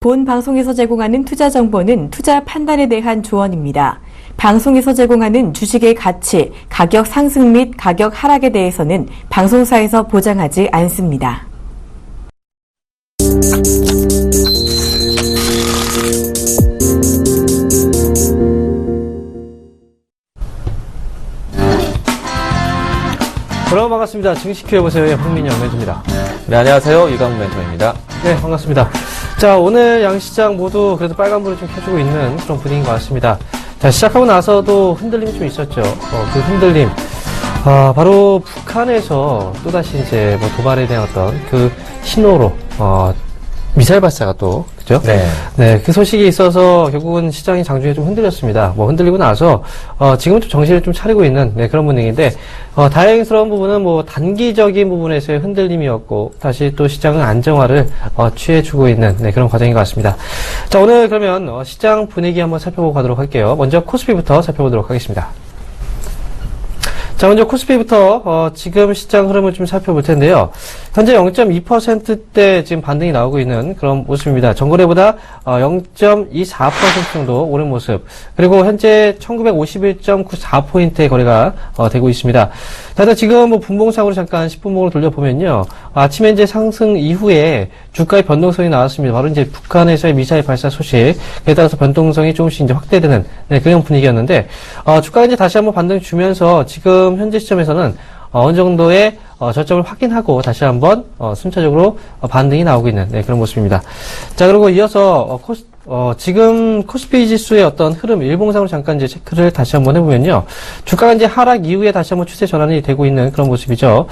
본 방송에서 제공하는 투자 정보는 투자 판단에 대한 조언입니다. 방송에서 제공하는 주식의 가치, 가격 상승 및 가격 하락에 대해서는 방송사에서 보장하지 않습니다. 여러분 반갑습니다. 증시큐에보세요의 황민영 멘토입니다. 네, 안녕하세요. 이강문 멘토입니다. 네, 반갑습니다. 자, 오늘 양시장 모두 그래도 빨간불을 좀 켜주고 있는 그런 분위기인 것 같습니다. 자, 시작하고 나서도 흔들림이 좀 있었죠. 그 흔들림. 바로 북한에서 또다시 이제 뭐 도발에 대한 어떤 그 신호로, 미사일 발사가 또, 그죠? 네. 네, 그 소식이 있어서 결국은 시장이 장중에 좀 흔들렸습니다. 뭐 흔들리고 나서, 지금은 좀 정신을 좀 차리고 있는, 네, 그런 분위기인데, 다행스러운 부분은 뭐 단기적인 부분에서의 흔들림이었고, 다시 또 시장은 안정화를, 취해주고 있는, 네, 그런 과정인 것 같습니다. 자, 오늘 그러면, 시장 분위기 한번 살펴보고 가도록 할게요. 먼저 코스피부터 살펴보도록 하겠습니다. 자, 먼저 코스피부터 지금 시장 흐름을 좀 살펴볼 텐데요. 현재 0.2%대 지금 반등이 나오고 있는 그런 모습입니다. 전거래보다 0.24% 정도 오른 모습. 그리고 현재 1951.94포인트의 거래가 되고 있습니다. 다들 지금 뭐 분봉상으로 잠깐 10분봉을 돌려보면요. 아침에 이제 상승 이후에 주가의 변동성이 나왔습니다. 바로 이제 북한에서의 미사일 발사 소식에 따라서 변동성이 조금씩 이제 확대되는, 네, 그런 분위기였는데, 주가가 이제 다시 한번 반등 주면서 지금 현재 시점에서는 어느 정도의 저점을 확인하고 다시 한번 순차적으로 반등이 나오고 있는, 네, 그런 모습입니다. 자, 그리고 이어서 지금 코스피 지수의 어떤 흐름 일봉상으로 잠깐 이제 체크를 다시 한번 해보면요. 주가가 이제 하락 이후에 다시 한번 추세 전환이 되고 있는 그런 모습이죠.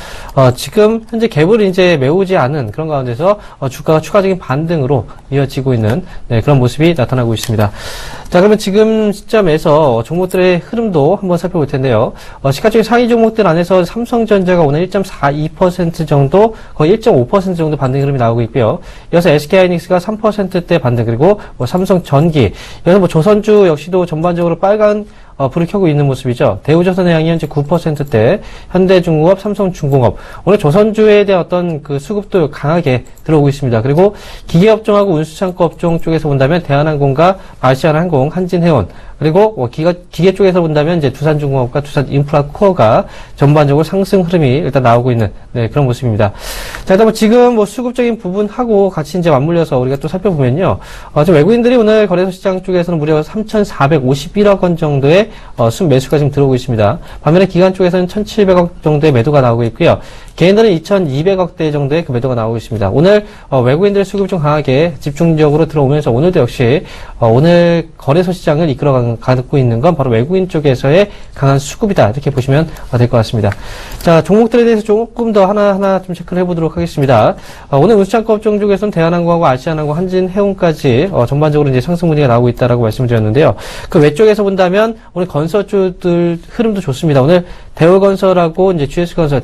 지금 현재 갭을 이제 메우지 않은 그런 가운데서 주가가 추가적인 반등으로 이어지고 있는, 네, 그런 모습이 나타나고 있습니다. 자, 그러면 지금 시점에서 종목들의 흐름도 한번 살펴볼 텐데요. 시가총액 상위 종목들 안에서 삼성전자가 오늘 1.42% 정도, 거의 1.5% 정도 반등 흐름이 나오고 있고요. 이어서 SK하이닉스가 3%대 반등, 그리고 삼성전기, 이어서 뭐 조선주 역시도 전반적으로 빨간 불을 켜고 있는 모습이죠. 대우조선해양이 현재 9%대, 현대중공업, 삼성중공업. 오늘 조선주에 대한 어떤 그 수급도 강하게 들어오고 있습니다. 그리고 기계업종하고 운수창고 업종 쪽에서 본다면 대한항공과 아시아나항공, 한진해운, 그리고 기계 쪽에서 본다면 이제 두산중공업과 두산인프라코어가 전반적으로 상승 흐름이 일단 나오고 있는, 네, 그런 모습입니다. 자, 일단 뭐 지금 뭐 수급적인 부분하고 같이 이제 맞물려서 우리가 또 살펴보면요. 지금 외국인들이 오늘 거래소 시장 쪽에서는 무려 3,451억 원 정도의 순매수가 지금 들어오고 있습니다. 반면에 기관 쪽에서는 1,700억 정도의 매도가 나오고 있고요. 개인들은 2,200억대 정도의 그 매도가 나오고 있습니다. 오늘 외국인들의 수급이 좀 강하게 집중적으로 들어오면서 오늘도 역시 오늘 거래소 시장을 이끌어가고 있는 건 바로 외국인 쪽에서의 강한 수급이다, 이렇게 보시면 될 것 같습니다. 자, 종목들에 대해서 조금 더 하나하나 좀 체크를 해보도록 하겠습니다. 오늘 운수창고 업종 쪽에서는 대한항공하고 아시아나항공, 한진해운까지 전반적으로 이제 상승 분위기가 나오고 있다라고 말씀을 드렸는데요. 그 외쪽에서 본다면 오늘 건설주들 흐름도 좋습니다. 오늘 대우건설하고 이제 GS건설,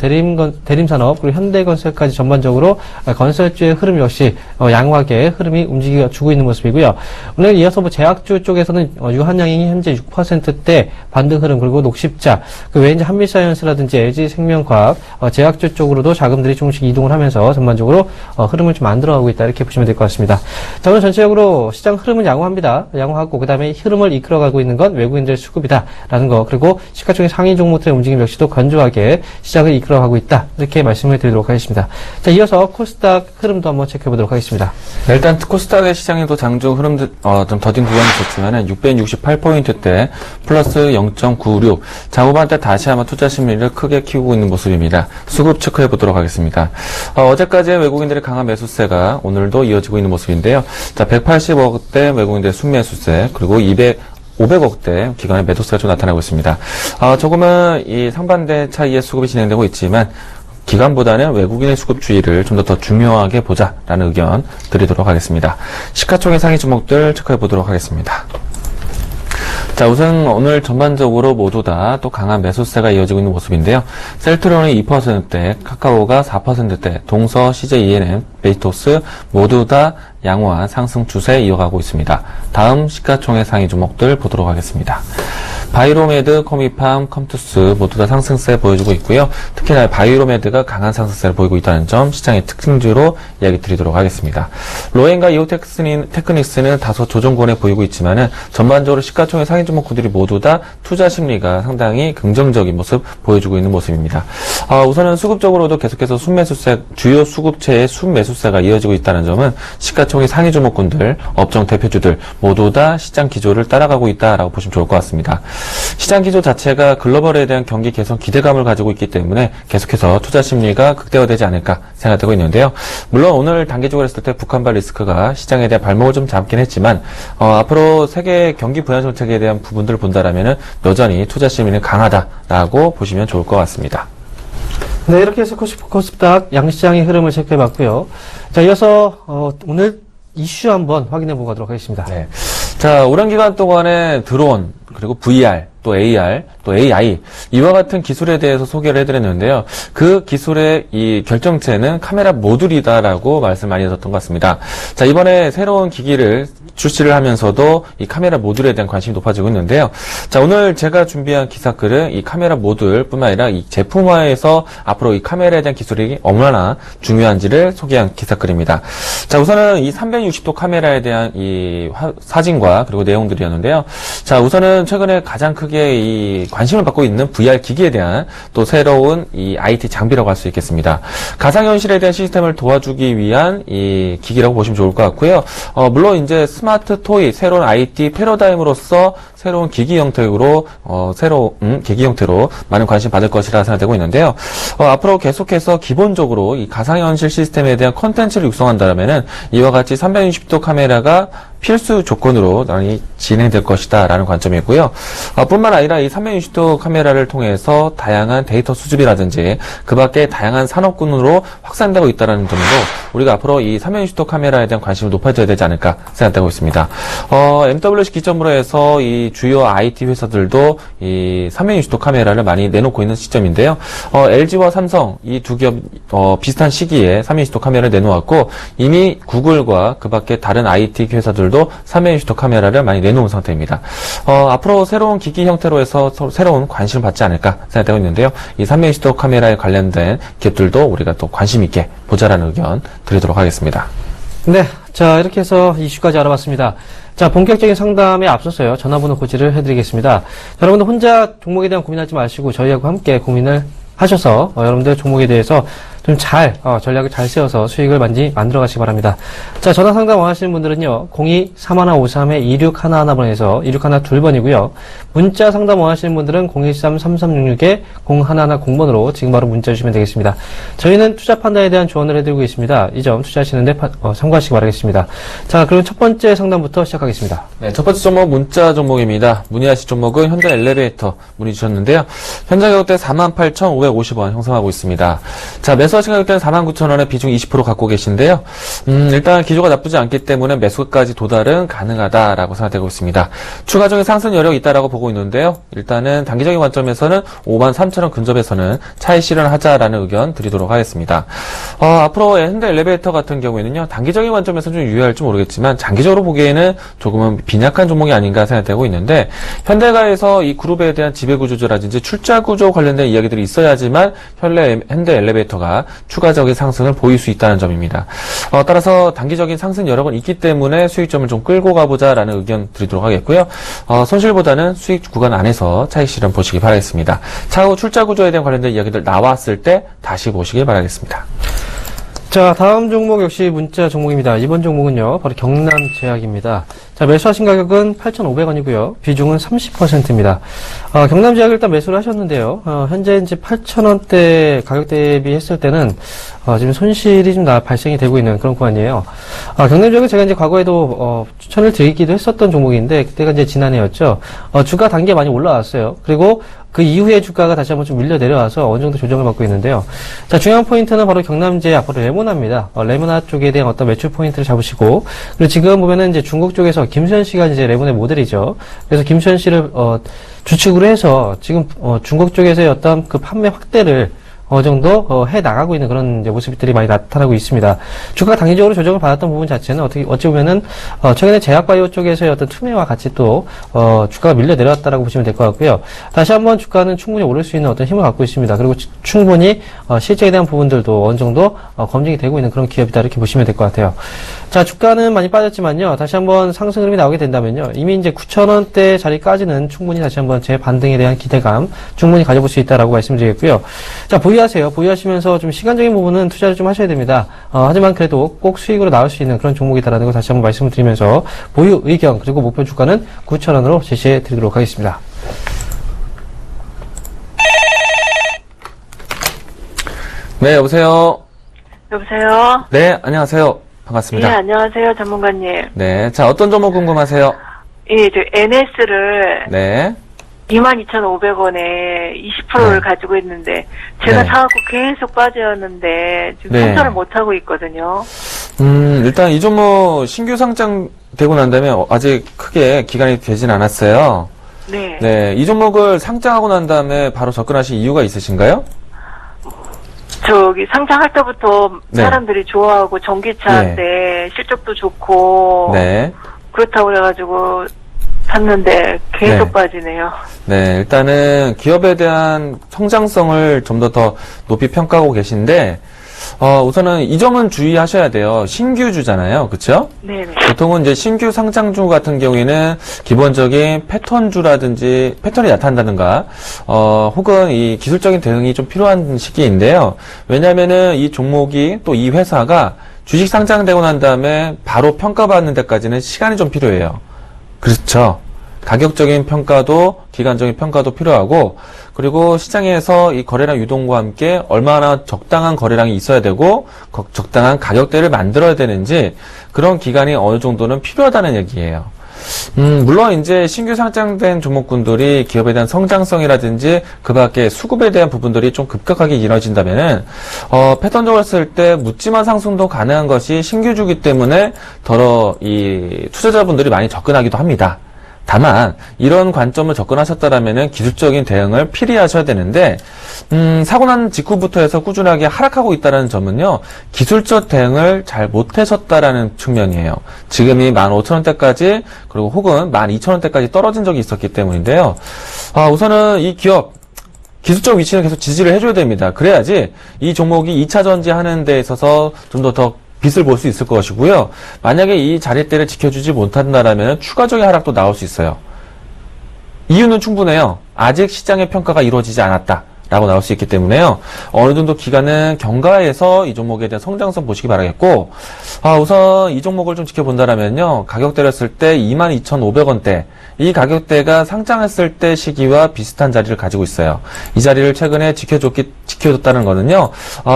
대림산업, 그리고 현대건설까지 전반적으로 건설주의 흐름 역시 양호하게 흐름이 움직여주고 있는 모습이고요. 오늘 이어서 뭐 제약주 쪽에서는 유한양행이 현재 6%대 반등 흐름, 그리고 녹십자, 그 외에 이제 한미사이언스라든지 LG생명과학, 제약주 쪽으로도 자금들이 조금씩 이동을 하면서 전반적으로 흐름을 좀 만들어가고 있다, 이렇게 보시면 될 것 같습니다. 자, 오늘 전체적으로 시장 흐름은 양호합니다. 양호하고 그 다음에 흐름을 이끌어가고 있는 건 외국인들의 수급이다라는 거, 그리고 시가총액 상위 종목들의 움직임 역시도 건조하게 시장을 이끌어가고 있다, 이렇게 말씀을 드리도록 하겠습니다. 자, 이어서 코스닥 흐름도 한번 체크해 보도록 하겠습니다. 네, 일단 코스닥의 시장에도 장중 흐름도 좀 더딘 구간이 좋지만은 668포인트대 플러스 0.96. 자, 후반대 다시 한번 투자 심리를 크게 키우고 있는 모습입니다. 수급 체크해 보도록 하겠습니다. 어제까지의 외국인들의 강한 매수세가 오늘도 이어지고 있는 모습인데요. 자, 180억대 외국인들의 순매수세, 그리고 500억대 기관의 매도세가 좀 나타나고 있습니다. 조금은 이 상반대 차이의 수급이 진행되고 있지만 기관보다는 외국인의 수급 주의를 좀 더 중요하게 보자라는 의견 드리도록 하겠습니다. 시가총액 상위 종목들 체크해 보도록 하겠습니다. 자, 우선 오늘 전반적으로 모두 다 또 강한 매수세가 이어지고 있는 모습인데요. 셀트론이 2%대, 카카오가 4%대, 동서, CJ ENM, 베이토스 모두 다 양호한 상승 추세 이어가고 있습니다. 다음 시가총액 상위 종목들 보도록 하겠습니다. 바이로메드, 코미팜, 컴투스 모두 다 상승세 보여주고 있고요. 특히나 바이로메드가 강한 상승세를 보이고 있다는 점 시장의 특징주로 이야기 드리도록 하겠습니다. 로엔과 이오테크닉스는 다소 조정권에 보이고 있지만은 전반적으로 시가총액 상위 종목군들이 모두 다 투자 심리가 상당히 긍정적인 모습 보여주고 있는 모습입니다. 우선은 수급적으로도 계속해서 주요 수급체의 순매수세가 이어지고 있다는 점은 시가총액 상위 종목군들, 업종 대표주들 모두 다 시장 기조를 따라가고 있다라고 보시면 좋을 것 같습니다. 시장 기조 자체가 글로벌에 대한 경기 개선 기대감을 가지고 있기 때문에 계속해서 투자 심리가 극대화되지 않을까 생각되고 있는데요. 물론 오늘 단기적으로 했을 때 북한발 리스크가 시장에 대한 발목을 좀 잡긴 했지만 앞으로 세계 경기 부양 정책에 대한 부분들을 본다라면은 여전히 투자 심리는 강하다라고 보시면 좋을 것 같습니다. 네, 이렇게 해서 코스닥 양시장의 흐름을 체크해봤고요. 자, 이어서 오늘 이슈 한번 확인해 보도록 하겠습니다. 네. 자, 오랜 기간 동안에 드론, 그리고 VR, 또 AR, 또 AI 이와 같은 기술에 대해서 소개를 해드렸는데요. 그 기술의 이 결정체는 카메라 모듈이다라고 말씀 많이 드렸던 것 같습니다. 자, 이번에 새로운 기기를 출시를 하면서도 이 카메라 모듈에 대한 관심이 높아지고 있는데요. 자, 오늘 제가 준비한 기사글은 이 카메라 모듈뿐만 아니라 이 제품화에서 앞으로 이 카메라에 대한 기술이 얼마나 중요한지를 소개한 기사글입니다. 자, 우선은 이 360도 카메라에 대한 이 사진과 그리고 내용들이었는데요. 자, 우선은 최근에 가장 크게 이 관심을 받고 있는 VR 기기에 대한 또 새로운 이 IT 장비라고 할 수 있겠습니다. 가상현실에 대한 시스템을 도와주기 위한 이 기기라고 보시면 좋을 것 같고요. 물론 이제 스마트 토이, 새로운 IT 패러다임으로서 새로운 기기 형태로, 기기 형태로 많은 관심 받을 것이라 생각되고 있는데요. 앞으로 계속해서 기본적으로 이 가상현실 시스템에 대한 콘텐츠를 육성한다면은 이와 같이 360도 카메라가 필수 조건으로 많이 진행될 것이다 라는 관점이고요. 뿐만 아니라 이 360도 카메라를 통해서 다양한 데이터 수집이라든지 그 밖에 다양한 산업군으로 확산되고 있다는 점으로 우리가 앞으로 이 360도 카메라에 대한 관심이 높아져야 되지 않을까 생각되고 있습니다. MWC 기점으로 해서 이 주요 IT 회사들도 이 360도 카메라를 많이 내놓고 있는 시점인데요. LG와 삼성 이 두 기업 비슷한 시기에 360도 카메라를 내놓았고 이미 구글과 그 밖에 다른 IT 회사들도 360도 카메라를 많이 내놓은 상태입니다. 앞으로 새로운 기기 형태로 해서 새로운 관심을 받지 않을까 생각되고 있는데요. 이 360도 카메라에 관련된 기업들도 우리가 또 관심 있게 보자라는 의견 드리도록 하겠습니다. 네, 자, 이렇게 해서 이슈까지 알아봤습니다. 자, 본격적인 상담에 앞서서요, 전화번호 고지를 해드리겠습니다. 여러분들 혼자 종목에 대한 고민하지 마시고 저희하고 함께 고민을 하셔서 여러분들 종목에 대해서 좀 전략을 잘 세워서 수익을 많이 만들어 가시기 바랍니다. 자, 전화 상담 원하시는 분들은요, 02-3153-2611번에서 2612번이고요. 문자 상담 원하시는 분들은 013-3366-0110번으로 지금 바로 문자 주시면 되겠습니다. 저희는 투자 판단에 대한 조언을 해드리고 있습니다. 이 점 투자하시는데 참고하시기 바라겠습니다. 자, 그럼 첫 번째 상담부터 시작하겠습니다. 네, 첫 번째 종목 문자 종목입니다. 문의하실 종목은 현대 엘리베이터 문의 주셨는데요. 현재 가격대 48,550원 형성하고 있습니다. 자, 매수하신 가격대는 49,000원에 비중 20% 갖고 계신데요. 일단 기조가 나쁘지 않기 때문에 매수까지 도달은 가능하다라고 생각되고 있습니다. 추가적인 상승 여력이 있다라고 보고 있는데요. 일단은 단기적인 관점에서는 53,000원 근접에서는 차익 실현하자라는 의견 드리도록 하겠습니다. 앞으로 현대 엘리베이터 같은 경우에는요. 단기적인 관점에서 좀 유효할지 모르겠지만 장기적으로 보기에는 조금은 빈약한 종목이 아닌가 생각되고 있는데 현대가에서 이 그룹에 대한 지배구조라든지 출자구조 관련된 이야기들이 있어야지만 현대 엘리베이터가 추가적인 상승을 보일 수 있다는 점입니다. 따라서 단기적인 상승 여력은 있기 때문에 수익점을 좀 끌고 가보자라는 의견 드리도록 하겠고요. 손실보다는 수익 구간 안에서 차익 실현 보시기 바라겠습니다. 차후 출자 구조에 대한 관련된 이야기들 나왔을 때 다시 보시길 바라겠습니다. 자, 다음 종목 역시 문자 종목입니다. 이번 종목은요, 바로 경남제약입니다. 자, 매수하신 가격은 8,500원이고요. 비중은 30%입니다. 경남제약을 일단 매수를 하셨는데요. 현재 이제 8,000원대 가격 대비했을 때는 지금 손실이 좀 발생이 되고 있는 그런 구간이에요. 경남제약은 제가 이제 과거에도 추천을 드리기도 했었던 종목인데 그때가 이제 지난해였죠. 주가 단계 많이 올라왔어요. 그리고 그 이후에 주가가 다시 한번 좀 밀려 내려와서 어느 정도 조정을 받고 있는데요. 자, 중요한 포인트는 바로 경남제약, 바로 레모나입니다. 레모나 쪽에 대한 어떤 매출 포인트를 잡으시고, 그리고 지금 보면은 이제 중국 쪽에서 김수현 씨가 이제 레모나의 모델이죠. 그래서 김수현 씨를 주축으로 해서 지금 중국 쪽에서의 어떤 그 판매 확대를 어느 정도 해 나가고 있는 그런 이제 모습들이 많이 나타나고 있습니다. 주가가 단기적으로 조정을 받았던 부분 자체는 어찌 보면은 최근에 제약바이오 쪽에서의 어떤 투매와 같이 또 주가가 밀려 내려왔다라고 보시면 될 것 같고요. 다시 한번 주가는 충분히 오를 수 있는 어떤 힘을 갖고 있습니다. 그리고 충분히 실적에 대한 부분들도 어느 정도 검증이 되고 있는 그런 기업이다 이렇게 보시면 될 것 같아요. 자, 주가는 많이 빠졌지만요. 다시 한번 상승 흐름이 나오게 된다면요. 이미 이제 9,000원대 자리까지는 충분히 다시 한번 재반등에 대한 기대감 충분히 가져볼 수 있다라고 말씀드리겠고요. 자, 보유하세요. 보유하시면서 좀 시간적인 부분은 투자를 좀 하셔야 됩니다. 하지만 그래도 꼭 수익으로 나올 수 있는 그런 종목이다라는 거 다시 한번 말씀을 드리면서 보유 의견 그리고 목표 주가는 9,000원으로 제시해 드리도록 하겠습니다. 네, 여보세요. 여보세요? 네, 안녕하세요. 반갑습니다. 예, 안녕하세요, 전문가님. 네, 자, 어떤 종목 궁금하세요? 예, 저 NS를 네. 22,500원에 20%를 네. 가지고 있는데, 제가 네. 사갖고 계속 빠졌는데, 지금 네. 손절을 못하고 있거든요. 일단 이 종목 신규 상장되고 난 다음에 아직 크게 기간이 되진 않았어요. 네. 네, 이 종목을 상장하고 난 다음에 바로 접근하신 이유가 있으신가요? 저기 상장할 때부터 네. 사람들이 좋아하고 전기차인데 실적도 좋고, 네. 그렇다고 그래가지고 샀는데 계속 네. 빠지네요. 네, 일단은 기업에 대한 성장성을 좀 더 높이 평가하고 계신데, 우선은 이 점은 주의하셔야 돼요. 신규주잖아요. 그쵸? 네네. 보통은 이제 신규 상장주 같은 경우에는 기본적인 패턴주라든지 패턴이 나타난다든가, 혹은 이 기술적인 대응이 좀 필요한 시기인데요. 왜냐면은 이 종목이 또 이 회사가 주식 상장되고 난 다음에 바로 평가받는 데까지는 시간이 좀 필요해요. 그렇죠. 가격적인 평가도 기간적인 평가도 필요하고 그리고 시장에서 이 거래량 유동과 함께 얼마나 적당한 거래량이 있어야 되고 적당한 가격대를 만들어야 되는지 그런 기간이 어느 정도는 필요하다는 얘기예요. 물론 이제 신규 상장된 종목군들이 기업에 대한 성장성이라든지 그 밖에 수급에 대한 부분들이 좀 급격하게 이루어진다면은 패턴적으로 했을 때 묻지마 상승도 가능한 것이 신규주기 때문에 더러 이 투자자분들이 많이 접근하기도 합니다. 다만 이런 관점을 접근하셨다라면은 기술적인 대응을 필히하셔야 되는데 사고 난 직후부터 해서 꾸준하게 하락하고 있다는 점은요 기술적 대응을 잘 못하셨다라는 측면이에요. 지금이 15,000원대까지 그리고 혹은 12,000원대까지 떨어진 적이 있었기 때문인데요. 우선은 이 기업 기술적 위치는 계속 지지를 해줘야 됩니다. 그래야지 이 종목이 2차 전지 하는 데 있어서 좀 더 빛을 볼 수 있을 것이고요. 만약에 이 자리대를 지켜주지 못한다라면 추가적인 하락도 나올 수 있어요. 이유는 충분해요. 아직 시장의 평가가 이루어지지 않았다라고 나올 수 있기 때문에요. 어느 정도 기간은 경과해서 이 종목에 대한 성장성 보시기 바라겠고, 우선 이 종목을 좀 지켜본다라면요. 가격대를 했을 때 22,500원대. 이 가격대가 상장했을 때 시기와 비슷한 자리를 가지고 있어요. 이 자리를 최근에 지켜줬다는 거는요,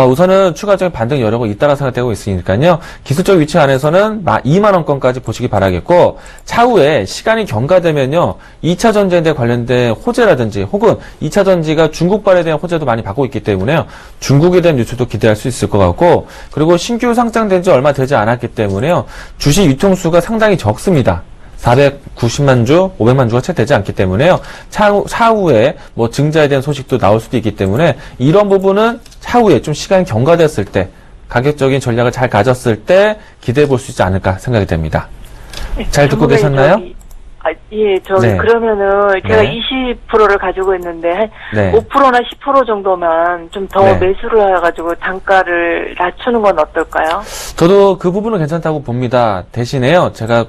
우선은 추가적인 반등 여력이 있다고 생각되고 있으니까요, 기술적 위치 안에서는 2만원권까지 보시기 바라겠고, 차후에 시간이 경과되면요, 2차 전지에 관련된 호재라든지, 혹은 2차 전지가 중국발에 대한 호재도 많이 받고 있기 때문에요, 중국에 대한 유출도 기대할 수 있을 것 같고, 그리고 신규 상장된 지 얼마 되지 않았기 때문에요, 주식 유통수가 상당히 적습니다. 490만 주, 500만 주가 채 되지 않기 때문에요. 차후에 뭐 증자에 대한 소식도 나올 수도 있기 때문에 이런 부분은 차후에 좀 시간이 경과됐을 때 가격적인 전략을 잘 가졌을 때 기대해 볼 수 있지 않을까 생각이 됩니다. 잘 듣고 계셨나요? 예, 네. 그러면은 제가 네. 20%를 가지고 있는데 네. 5%나 10% 정도만 좀 더 네. 매수를 해가지고 단가를 낮추는 건 어떨까요? 저도 그 부분은 괜찮다고 봅니다. 대신에요, 제가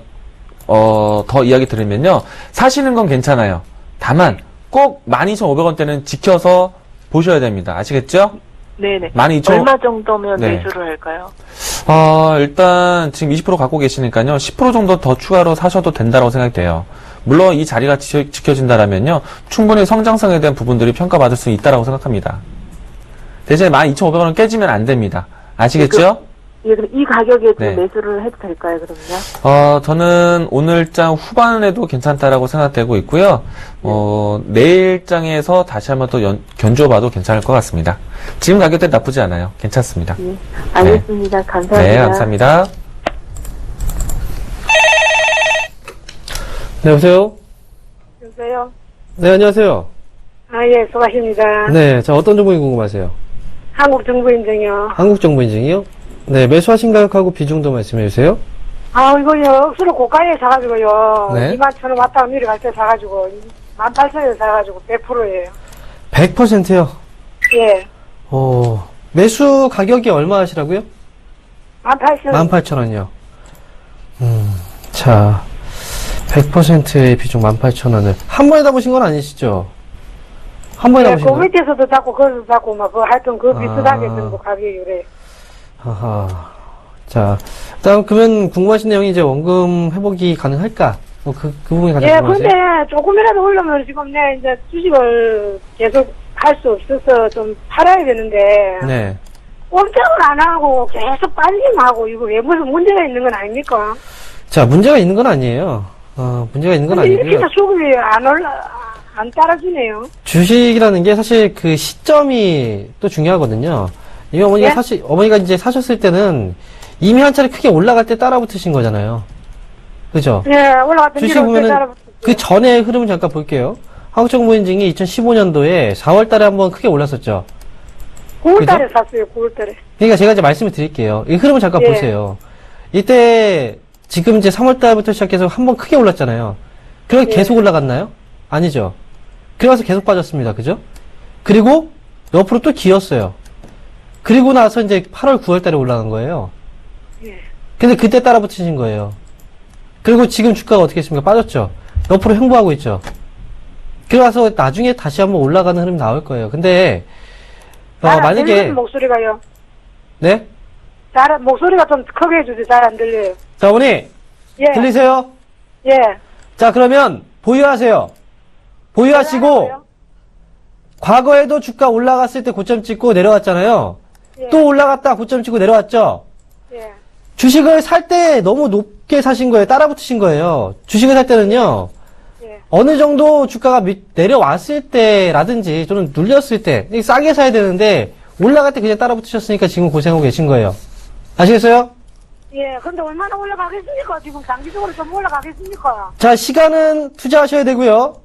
더 이야기 드리면요. 사시는 건 괜찮아요. 다만 꼭 12,500원대는 지켜서 보셔야 됩니다. 아시겠죠? 네네. 12,500원. 얼마 정도면 네. 매수를 할까요? 일단 지금 20% 갖고 계시니까요. 10% 정도 더 추가로 사셔도 된다고 생각이 돼요. 물론 이 자리가 지켜진다라면요. 충분히 성장성에 대한 부분들이 평가받을 수 있다고 생각합니다. 대신에 12,500원은 깨지면 안 됩니다. 아시겠죠? 예, 그럼 이 가격에 좀 네. 매수를 해도 될까요, 그럼요? 저는 오늘장 후반에도 괜찮다라고 생각되고 있고요. 내일장에서 다시 한번 또 견주어봐도 괜찮을 것 같습니다. 지금 가격대 나쁘지 않아요. 괜찮습니다. 예, 알겠습니다. 감사합니다. 네, 감사합니다. 네, 여보세요? 여보세요? 네, 안녕하세요. 아, 예, 수고하십니다. 네, 자, 어떤 종목이 궁금하세요? 한국 정부 인증이요. 한국 정부 인증이요? 네, 매수하신 가격하고 비중도 말씀해 주세요. 아, 이거요. 억수로 고가에 사가지고요. 네. 21,000원 왔다가 내려갈 때 사가지고, 18,000원에 사가지고 100%예요. 100%요? 예. 매수 가격이 얼마 하시라고요? 18,000원. 18,000원이요. 자, 100%의 비중 18,000원을. 한 번에 다 보신 건 아니시죠? 한 번에 다 예, 보신 그 거예요? 밑에서도 잡고, 거기서도 잡고, 막, 하여튼 그 비슷하게 아. 정도 가격이 그래. 아하. 자, 다음, 그러면 궁금하신 내용이 이제 원금 회복이 가능할까? 그 부분이 가장 예, 궁금하세요? 근데 조금이라도 올려면 지금 내 이제 주식을 계속 할 수 없어서 좀 팔아야 되는데, 네. 꼼짝을 안 하고 계속 빨림하고, 이거 왜 무슨 문제가 있는 건 아닙니까? 자, 문제가 있는 건 아니에요. 문제가 있는 건 근데 아니고요. 이렇게 수급이 안 따라주네요. 주식이라는 게 사실 그 시점이 또 중요하거든요. 이 어머니가 예? 어머니가 이제 사셨을 때는 이미 한 차례 크게 올라갈 때 따라 붙으신 거잖아요. 그죠? 예, 올라갔던 주식 뒤로 보면은 따라 그 전의 흐름을 잠깐 볼게요. 한국정보인증이 2015년도에 4월 달에 한번 크게 올랐었죠. 9월달에 샀어요, 9월달에. 그러니까 제가 이제 말씀을 드릴게요. 이 흐름을 잠깐 예. 보세요. 이때 지금 이제 3월 달부터 시작해서 한번 크게 올랐잖아요. 그럼 예. 계속 올라갔나요? 아니죠. 그래서 계속 빠졌습니다. 그죠? 그리고 옆으로 또 기었어요. 그리고 나서 이제 8월, 9월 달에 올라간 거예요. 예. 근데 그때 따라 붙으신 거예요. 그리고 지금 주가가 어떻게 했습니까? 빠졌죠. 옆으로 횡보하고 있죠. 그래서 나중에 다시 한번 올라가는 흐름이 나올 거예요. 근데 잘안 만약에 들리는 목소리가요. 네? 목소리가 좀 크게 해주세요. 잘 안 들려요. 자, 어머니 예. 들리세요? 예. 자, 그러면 보유하세요. 보유하시고 하고요. 과거에도 주가 올라갔을 때 고점 찍고 내려왔잖아요. 예. 또 올라갔다 고점 찍고 내려왔죠. 예. 주식을 살 때 너무 높게 사신 거예요. 따라 붙으신 거예요. 주식을 살 때는요. 예. 어느 정도 주가가 내려왔을 때라든지 또는 눌렸을 때 싸게 사야 되는데 올라갈 때 그냥 따라 붙으셨으니까 지금 고생하고 계신 거예요. 아시겠어요? 예. 근데 얼마나 올라가겠습니까? 지금 장기적으로 좀 올라가겠습니까? 자, 시간은 투자하셔야 되고요.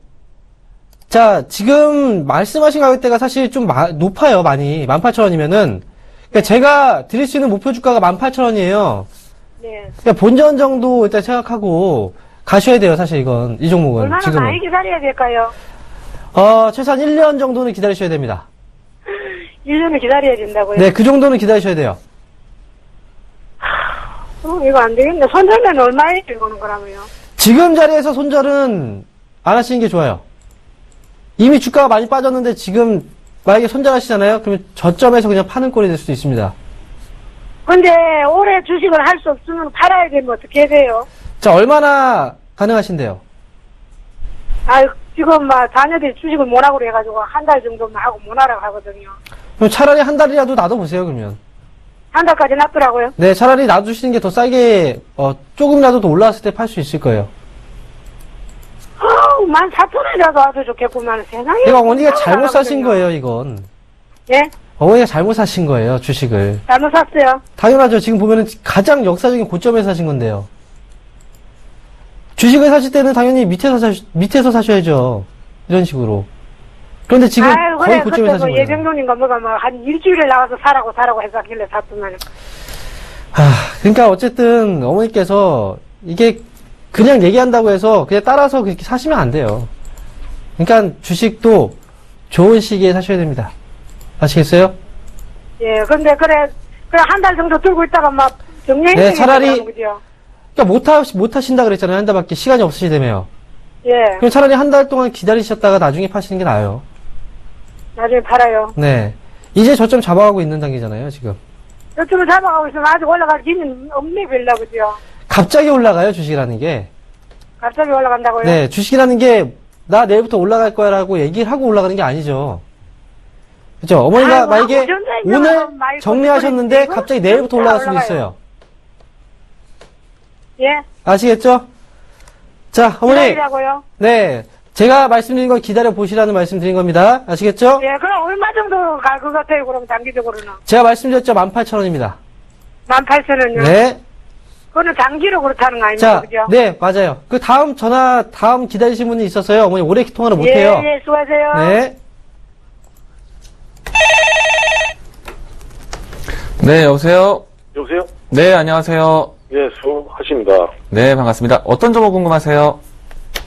자, 지금 말씀하신 가격대가 사실 좀 높아요, 많이. 18,000원이면은. 그러니까 제가 드릴 수 있는 목표 주가가 18,000원이에요. 네. 그러니까 본전 정도 일단 생각하고 가셔야 돼요, 사실 이건. 이 종목은. 얼마나 지금은. 많이 기다려야 될까요? 최소한 1년 정도는 기다리셔야 됩니다. 1년을 기다려야 된다고요? 네, 그 정도는 기다리셔야 돼요. 이거 안 되겠네. 손절면 얼마에 들고는 거라고요? 지금 자리에서 손절은 안 하시는 게 좋아요. 이미 주가가 많이 빠졌는데 지금 만약에 손절하시잖아요? 그러면 저점에서 그냥 파는 꼴이 될 수도 있습니다. 근데 올해 주식을 할 수 없으면 팔아야 되면 어떻게 해야 돼요? 자, 얼마나 가능하신데요? 아, 지금 막 자녀들이 주식을 못하고 그래가지고 한 달 정도만 하고 못하라고 하거든요. 그럼 차라리 한 달이라도 놔둬보세요, 그러면. 한 달까지 놨더라고요. 네, 차라리 놔두시는 게 더 싸게, 조금이라도 더 올라왔을 때 팔 수 있을 거예요. 14,000원이라도 와도 좋겠구만. 세상에. 이거 어머니가 잘못 사신 거예요, 이건. 예? 어머니가 잘못 사신 거예요, 주식을. 잘못 샀어요. 당연하죠. 지금 보면은 가장 역사적인 고점에서 사신 건데요. 주식을 사실 때는 당연히 밑에서 사셔야죠. 이런 식으로. 그런데 지금 아유, 거의 그래. 고점에 그때 사신 뭐 거예요. 예병동인가 뭐가 뭐 한 일주일에 나와서 사라고 해서길래 샀더만. 그러니까 어쨌든 어머니께서 이게 그냥 얘기한다고 해서 그냥 따라서 그렇게 사시면 안 돼요. 그러니까 주식도 좋은 시기에 사셔야 됩니다. 아시겠어요? 예, 근데 그래 한 달 정도 들고 있다가 막 정리해. 네, 차라리- 그죠? 그러니까 못 하신다 그랬잖아요. 한 달밖에 시간이 없으시다며요. 예, 그럼 차라리 한 달 동안 기다리셨다가 나중에 파시는 게 나아요. 나중에 팔아요. 네. 이제 저점 잡아가고 있는 단계잖아요, 지금. 요즘은 잡아가고 있으면 아직 올라갈 기는 없네, 별로, 그죠? 갑자기 올라가요, 주식이라는 게. 갑자기 올라간다고요? 네, 주식이라는 게, 나 내일부터 올라갈 거야 라고 얘기를 하고 올라가는 게 아니죠. 그죠? 어머니가 아이고, 만약에 전자 있는 오늘 거 말고 정리하셨는데 이거 갑자기 내일부터 진짜 올라갈 수도 올라가요. 있어요. 예? 아시겠죠? 자, 어머니. 기다리라고요? 네. 제가 말씀드린 건 기다려 보시라는 말씀 드린 겁니다. 아시겠죠? 예, 그럼 얼마 정도 갈 것 같아요, 그럼 장기적으로는? 제가 말씀드렸죠? 18,000원입니다. 18,000원요? 네. 그거는 장기로 그렇다는 거 아닙니까, 자, 그죠? 네, 맞아요. 그 다음 기다리신 분이 있었어요. 어머니 오래 통화를 못해요. 예, 수고하세요. 네. 네, 여보세요? 여보세요? 네, 안녕하세요. 예, 수고하십니다. 네, 반갑습니다. 어떤 종목 궁금하세요?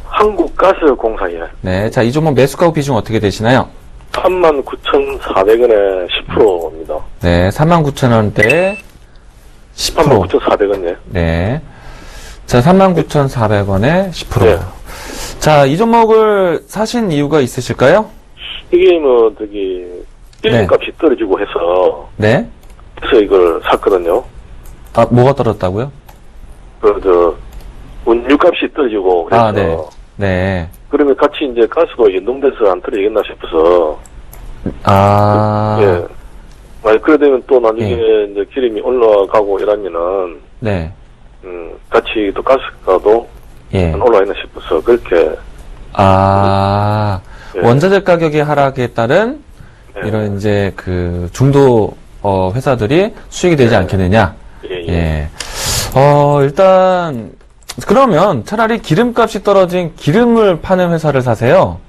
한국가스공사예. 네, 자, 이 종목 매수가고 비중 어떻게 되시나요? 39,400원에 10%입니다. 네, 39,000원대 10%. 39,400원, 예. 네. 자, 39,400원에 10%. 네. 자, 이 종목을 사신 이유가 있으실까요? 이게 기름값이 떨어지고 해서, 네. 그래서 이걸 샀거든요. 아, 뭐가 떨어졌다고요? 운유값이 떨어지고, 그래서. 아, 네. 네. 그러면 같이 이제 가스도 연동돼서 안 떨어지겠나 싶어서. 아. 예. 만약 그래 되면 또 나중에 예. 이제 기름이 올라가고 이러면은, 네. 같이 또 가스가도 예. 안 올라가나 싶어서 그렇게. 아. 예. 원자재 가격의 하락에 따른 예. 이런 이제 중도 회사들이 수익이 되지 예. 않겠느냐. 예, 예. 예. 일단 그러면 차라리 기름값이 떨어진 기름을 파는 회사를 사세요.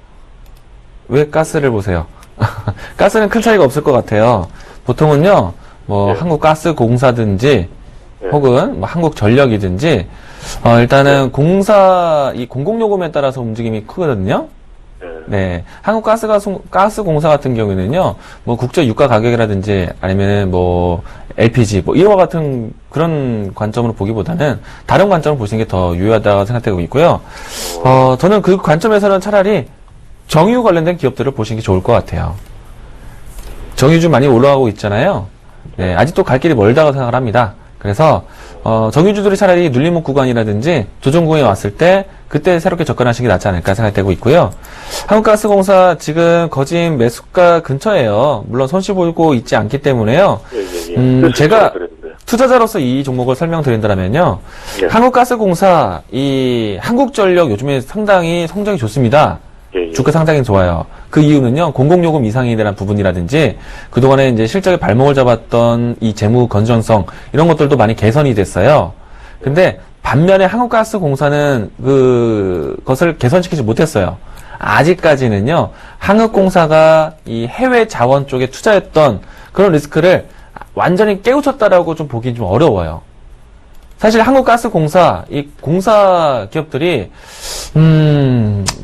왜 가스를 보세요? 가스는 큰 차이가 없을 것 같아요. 보통은요, 뭐 예. 한국가스공사든지 예. 혹은 뭐 한국전력이든지 일단은 이 공공요금에 따라서 움직임이 크거든요. 예. 네, 한국가스공사 같은 경우에는요, 뭐 국제 유가 가격이라든지 아니면 뭐 LPG 뭐 이와 같은 그런 관점으로 보기보다는 다른 관점으로 보시는 게 더 유효하다고 생각되고 있고요. 저는 그 관점에서는 차라리 정유 관련된 기업들을 보시는 게 좋을 것 같아요. 정유주 많이 올라가고 있잖아요. 네, 아직도 갈 길이 멀다고 생각을 합니다. 그래서 정유주들이 차라리 눌림목 구간이라든지 조정구에 왔을 때 그때 새롭게 접근하시는 게 낫지 않을까 생각되고 있고요. 한국가스공사 지금 거진 매수가 근처에요. 물론 손실 보이고 있지 않기 때문에요. 예, 예, 예. 그래서 제가 그랬는데. 투자자로서 이 종목을 설명드린다면요. 예. 한국가스공사, 이 한국전력 요즘에 상당히 성적이 좋습니다. 예, 예. 주가 상당히 좋아요. 그 이유는요, 공공요금 이상에 대한 부분이라든지, 그동안에 이제 실적에 발목을 잡았던 이 재무 건전성, 이런 것들도 많이 개선이 됐어요. 근데, 반면에 한국가스공사는 그것을 개선시키지 못했어요. 아직까지는요, 한국공사가 이 해외 자원 쪽에 투자했던 그런 리스크를 완전히 깨우쳤다라고 좀 보기는 좀 어려워요. 사실 한국가스공사, 이 공사 기업들이,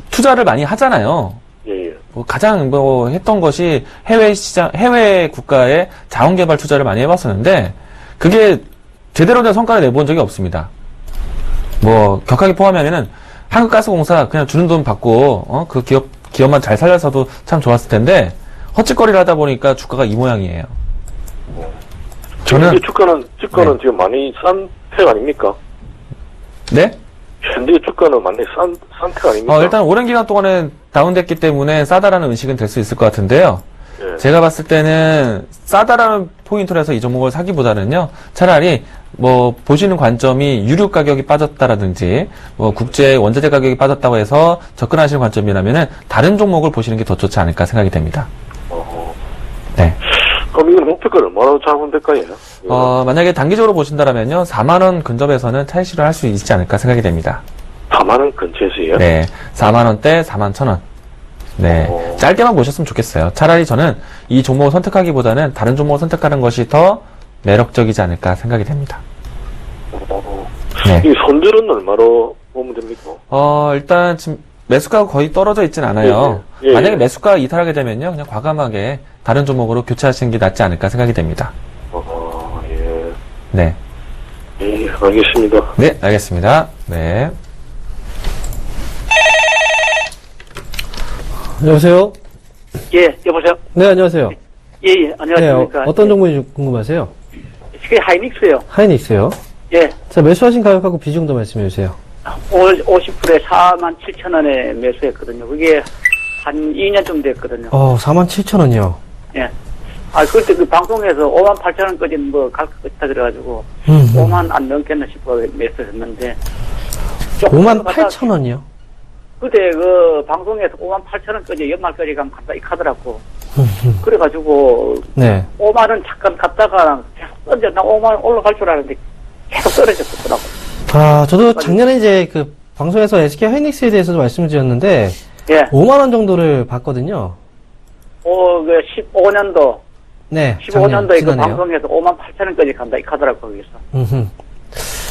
투자를 많이 하잖아요. 예, 예. 가장 했던 것이 해외 국가의 자원개발 투자를 많이 해봤었는데, 그게 제대로 된 성과를 내본 적이 없습니다. 격하게 포함하면은, 한국가스공사 그냥 주는 돈 받고, 그 기업만 잘 살려서도 참 좋았을 텐데, 헛짓거리를 하다 보니까 주가가 이 모양이에요. 현재 주가는 지금 많이 싼 편 아닙니까? 네? 현재 주가는 많이 싼 편 아닙니까? 일단 오랜 기간 동안은 다운됐기 때문에 싸다라는 의식은 될 수 있을 것 같은데요. 예. 제가 봤을 때는 싸다라는 포인트로 해서 이 종목을 사기보다는요, 차라리 보시는 관점이 유류 가격이 빠졌다라든지, 국제 원자재 가격이 빠졌다고 해서 접근하시는 관점이라면은 다른 종목을 보시는 게 더 좋지 않을까 생각이 됩니다. 네. 그럼 이건 목표가를 뭐라고 잡으면 될까요? 만약에 단기적으로 보신다라면요, 4만원 근접에서는 차익실을 할 수 있지 않을까 생각이 됩니다. 4만원 근처에서요? 네. 4만원대 41,000원. 네. 짧게만 보셨으면 좋겠어요. 차라리 저는 이 종목을 선택하기보다는 다른 종목을 선택하는 것이 더 매력적이지 않을까 생각이 됩니다. 네. 이 손절은 얼마로 보면 됩니까? 일단 지금 매수가가 거의 떨어져 있진 않아요. 예, 예. 만약에 매수가가 이탈하게 되면요, 그냥 과감하게 다른 종목으로 교체하시는 게 낫지 않을까 생각이 됩니다. 예. 네. 예, 알겠습니다. 네, 알겠습니다. 네. 여보세요? 예, 여보세요? 네, 안녕하세요. 예, 예, 안녕하십니까. 어떤 종목이 궁금하세요? 그게 하이닉스요. 하이닉스요? 예, 자, 매수하신 가격하고 비중도 말씀해 주세요. 50%에 47,000원에 매수했거든요. 그게 한 2년쯤 됐거든요. 47,000원이요. 예. 그때 그 방송에서 58,000원까지는 갈 것 같다 그래가지고, 5만 안 넘겠나 싶어 매수했는데. 58,000원이요? 그때 방송에서 58,000원까지 연말까지 가면 간다, 이 카더라고. 그래가지고, 네. 5만원 잠깐 갔다가 계속 떨어져. 나 5만원 올라갈 줄 알았는데 계속 떨어졌더라고. 저도 작년에 이제 방송에서 SK 하이닉스에 대해서도 말씀을 드렸는데, 예. 5만원 정도를 봤거든요. 15년도 네. 15년도에 그 지나네요. 방송에서 58,000원까지 간다 이 카더라고 거기서. 음흠.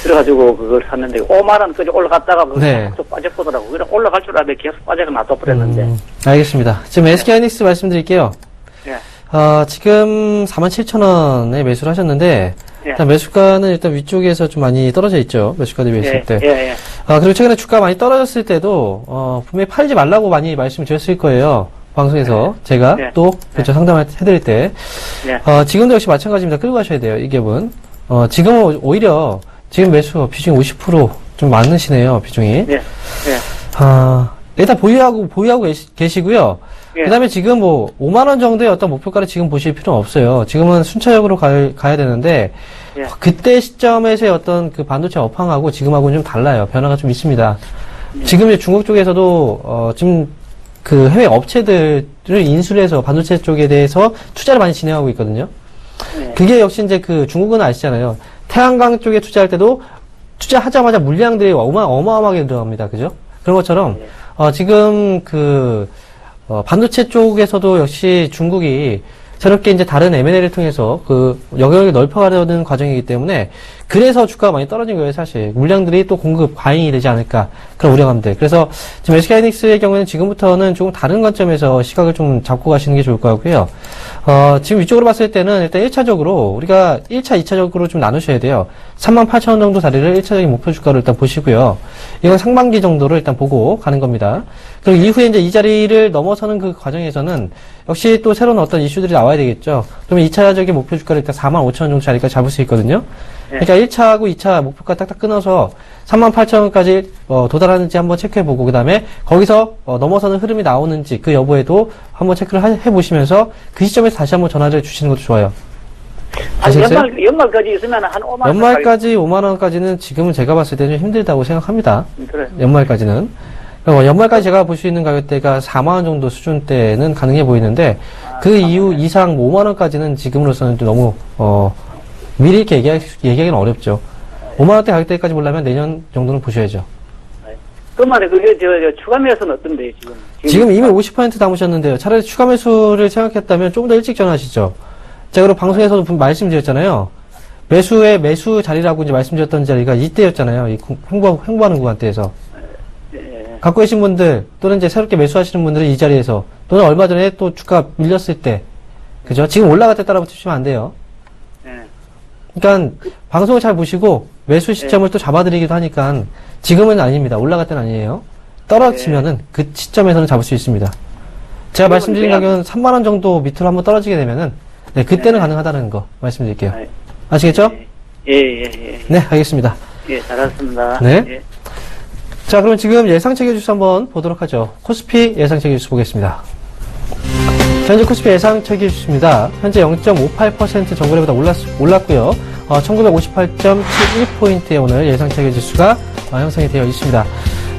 그래가지고 그걸 샀는데 5만 원까지 올라갔다가 그거 네. 또 빠져보더라고. 그래 올라갈 줄 알았는데 계속 빠져가 놔둬버렸는데. 알겠습니다. 지금 SK하이닉스 말씀드릴게요. 예. 지금 47,000원에 매수를 하셨는데, 예. 일단 매수가는 일단 위쪽에서 좀 많이 떨어져 있죠. 매수가 대비했을 예, 때. 예, 예. 그리고 최근에 주가 많이 떨어졌을 때도, 분명히 팔지 말라고 많이 말씀을 드렸을 거예요. 방송에서. 제가 예. 또, 그렇죠. 상담을 해드릴 때. 예. 지금도 역시 마찬가지입니다. 끌고 가셔야 돼요. 이 갭은. 지금은 오히려, 지금 매수 비중이 50% 좀 많으시네요. 비중이. 예. 예. 일단 보유하고 계시고요. 예. 그 다음에 지금 뭐, 5만원 정도의 어떤 목표가를 지금 보실 필요는 없어요. 지금은 순차적으로 가야 되는데, 예. 그때 시점에서의 어떤 그 반도체 업황하고 지금하고는 좀 달라요. 변화가 좀 있습니다. 지금 이제 중국 쪽에서도, 지금 그 해외 업체들을 인수를 해서 반도체 쪽에 대해서 투자를 많이 진행하고 있거든요. 예. 그게 역시 이제 그 중국은 아시잖아요. 태양광 쪽에 투자할 때도 투자하자마자 물량들이 어마어마하게 들어갑니다. 그죠? 그런 것처럼, 지금 반도체 쪽에서도 역시 중국이 새롭게 이제 다른 M&A를 통해서 그 영역을 넓혀가려는 과정이기 때문에 그래서 주가가 많이 떨어진 거예요, 사실. 물량들이 또 공급 과잉이 되지 않을까. 그런 우려감들. 그래서 지금 SK하이닉스의 경우에는 지금부터는 조금 다른 관점에서 시각을 좀 잡고 가시는 게 좋을 것 같고요. 지금 위쪽으로 봤을 때는 일단 1차적으로 우리가 1차, 2차적으로 좀 나누셔야 돼요. 38,000원 정도 자리를 1차적인 목표 주가로 일단 보시고요. 이건 상반기 정도로 일단 보고 가는 겁니다. 그리고 이후에 이제 이 자리를 넘어서는 그 과정에서는 역시 또 새로운 어떤 이슈들이 나와야 되겠죠. 그러면 2차적인 목표 주가를 일단 45,000원 정도 자리까지 잡을 수 있거든요. 그러니까 1차하고 2차 목표가 딱딱 끊어서 38,000원까지 도달하는지 한번 체크해보고 그 다음에 거기서 넘어서는 흐름이 나오는지 그 여부에도 한번 체크를 해보시면서 그 시점에서 다시 한번 전화를 주시는 것도 좋아요. 아시겠어요? 연말까지 있으면 한 5만 원. 연말까지 5만원까지는 지금은 제가 봤을 때는 힘들다고 생각합니다. 그래. 연말까지는. 연말까지 제가 볼 수 있는 가격대가 4만원 정도 수준대는 가능해 보이는데 그 이후 이상 5만원까지는 지금으로서는 좀 너무 미리 이렇게 얘기하기는 어렵죠. 5만원대 가격대까지 보려면 내년 정도는 보셔야죠. 그 말에 그게 추가 매수는 어떤데 지금? 지금 이미 50% 담으셨는데요. 차라리 추가 매수를 생각했다면 조금 더 일찍 전화하시죠. 제가 그리고 방송에서도 말씀드렸잖아요. 매수 자리라고 이제 말씀드렸던 자리가 이때였잖아요. 이 홍보하는 구간대에서. 갖고 계신 분들 또는 이제 새롭게 매수하시는 분들은 이 자리에서 또는 얼마 전에 또 주가 밀렸을 때, 그죠? 지금 올라갈 때 따라붙으시면 안 돼요. 그러니까 방송을 잘 보시고 매수 시점을 또 잡아드리기도 하니까 지금은 아닙니다. 올라갈 때는 아니에요. 떨어지면은 그 시점에서는 잡을 수 있습니다. 제가 말씀드린 가격은 3만 원 정도 밑으로 한번 떨어지게 되면은 네, 그때는 가능하다는 거 말씀드릴게요. 아시겠죠? 예. 네, 알겠습니다. 예, 잘했습니다. 네. 예. 자, 그럼 지금 예상체계 지수 한번 보도록 하죠. 코스피 예상체계 지수 보겠습니다. 현재 코스피 예상체계 지수입니다. 현재 0.58% 전거래보다 올랐고요. 1958.71포인트의 오늘 예상체계 지수가 형성이 되어 있습니다.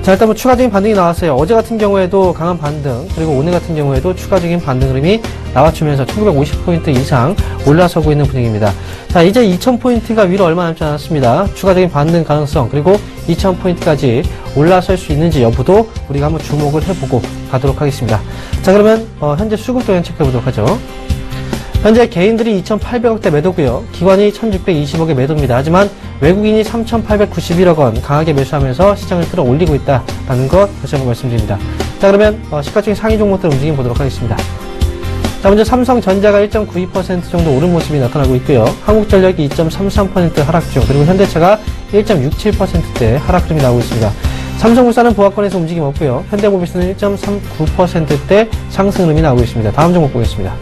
자, 일단 뭐 추가적인 반등이 나왔어요. 어제 같은 경우에도 강한 반등, 그리고 오늘 같은 경우에도 추가적인 반등 흐름이 나와주면서 1950포인트 이상 올라서고 있는 분위기입니다. 자, 이제 2000포인트가 위로 얼마 남지 않았습니다. 추가적인 반등 가능성, 그리고 2000포인트까지 올라설 수 있는지 여부도 우리가 한번 주목을 해보고 가도록 하겠습니다. 자, 그러면 현재 수급 동향 체크해보도록 하죠. 현재 개인들이 2,800억대 매도고요. 기관이 1,620억의 매도입니다. 하지만 외국인이 3,891억 원 강하게 매수하면서 시장을 끌어올리고 있다는 것 다시 한번 말씀드립니다. 자, 그러면 시가총액 상위 종목들 움직임 보도록 하겠습니다. 자, 먼저 삼성전자가 1.92% 정도 오른 모습이 나타나고 있고요. 한국전력이 2.33% 하락 중, 그리고 현대차가 1.67%대 하락 흐름이 나오고 있습니다. 삼성물산은 보합권에서 움직임 없고요. 현대모비스는 1.39%대 상승 흐름이 나오고 있습니다. 다음 종목 보겠습니다.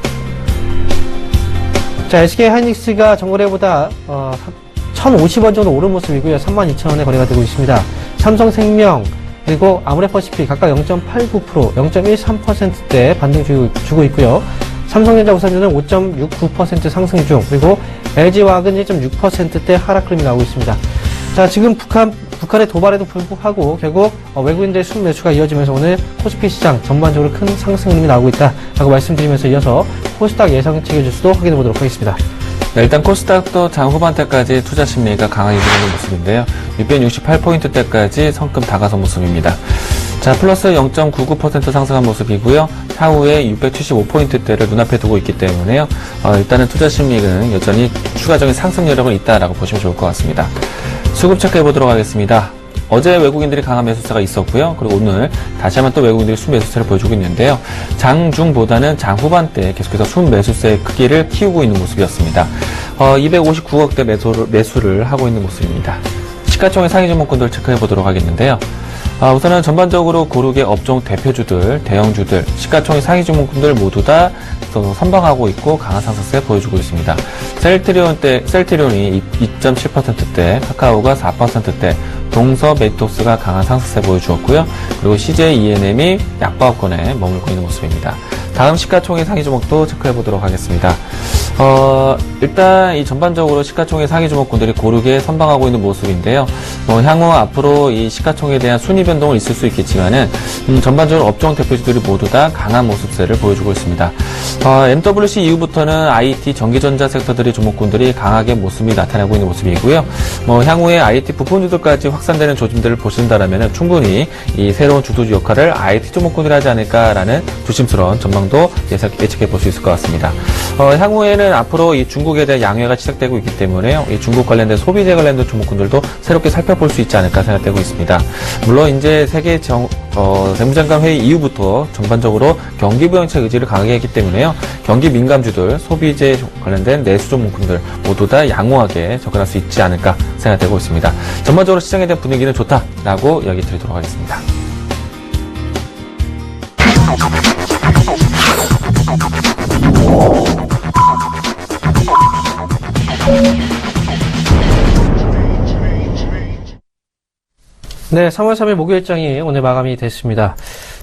자, SK하이닉스가 전거래보다 1,050원 정도 오른 모습이고요. 32,000원에 거래가 되고 있습니다. 삼성생명 그리고 아모레퍼시픽 각각 0.89%, 0.13%대 반등 주고 있고요. 삼성전자 우선주는 5.69% 상승 중, 그리고 LG화학은 1.6%대 하락 흐름이 나오고 있습니다. 자, 지금 북한의 도발에도 불구하고 결국 외국인들의 순매수가 이어지면서 오늘 코스피 시장 전반적으로 큰 상승 흐름이 나오고 있다라고 말씀드리면서 이어서 코스닥 예상체계 지수도 확인해 보도록 하겠습니다. 네, 일단 코스닥도 장 후반대까지 투자 심리가 강하게 들어오는 모습인데요. 668포인트대까지 성큼 다가선 모습입니다. 자, 플러스 0.99% 상승한 모습이고요. 차후에 675포인트대를 눈앞에 두고 있기 때문에요. 일단은 투자 심리는 여전히 추가적인 상승 여력은 있다라고 보시면 좋을 것 같습니다. 수급 체크해 보도록 하겠습니다. 어제 외국인들이 강한 매수세가 있었고요. 그리고 오늘 다시 한번 또 외국인들이 순매수세를 보여주고 있는데요. 장중보다는 장 후반대에 계속해서 순매수세의 크기를 키우고 있는 모습이었습니다. 259억대 매수를 하고 있는 모습입니다. 시가총액 상위 종목군들 체크해 보도록 하겠는데요. 우선은 전반적으로 고르게 업종 대표주들, 대형주들, 시가총액 상위 종목군들 모두 다 선방하고 있고 강한 상승세 보여주고 있습니다. 셀트리온이 2.7%대, 카카오가 4%대, 동서 메이톡스가 강한 상승세 보여주었고요. 그리고 CJ ENM이 약보합권에 머물고 있는 모습입니다. 다음 시가총액 상위 종목도 체크해 보도록 하겠습니다. 일단 이 전반적으로 시가총액 상위 종목군들이 고르게 선방하고 있는 모습인데요. 향후 앞으로 이 시가총액에 대한 순위 변동은 있을 수 있겠지만은 전반적으로 업종 대표주들이 모두 다 강한 모습세를 보여주고 있습니다. MWC 이후부터는 IT, 전기전자 섹터들의 종목군들이 강하게 모습이 나타나고 있는 모습이고요. 향후에 IT 부품주들까지 확산되는 조짐들을 보신다라면 충분히 이 새로운 주도주 역할을 IT 종목군들이 하지 않을까라는 조심스러운 전망도 예측해 볼 수 있을 것 같습니다. 향후에는 앞으로 이 중국에 대한 양회가 시작되고 있기 때문에요. 이 중국 관련된 소비재 관련된 종목군들도 새롭게 살펴볼 수 있지 않을까 생각되고 있습니다. 물론 이제 세계 재무장관 회의 이후부터 전반적으로 경기 부양책 의지를 강하게 했기 때문에요. 경기 민감주들, 소비재 관련된 내수 종목군들 모두 다 양호하게 접근할 수 있지 않을까 생각되고 있습니다. 전반적으로 시장에 대한 분위기는 좋다라고 이야기 드리도록 하겠습니다. 네, 3월 3일 목요일장이 오늘 마감이 됐습니다.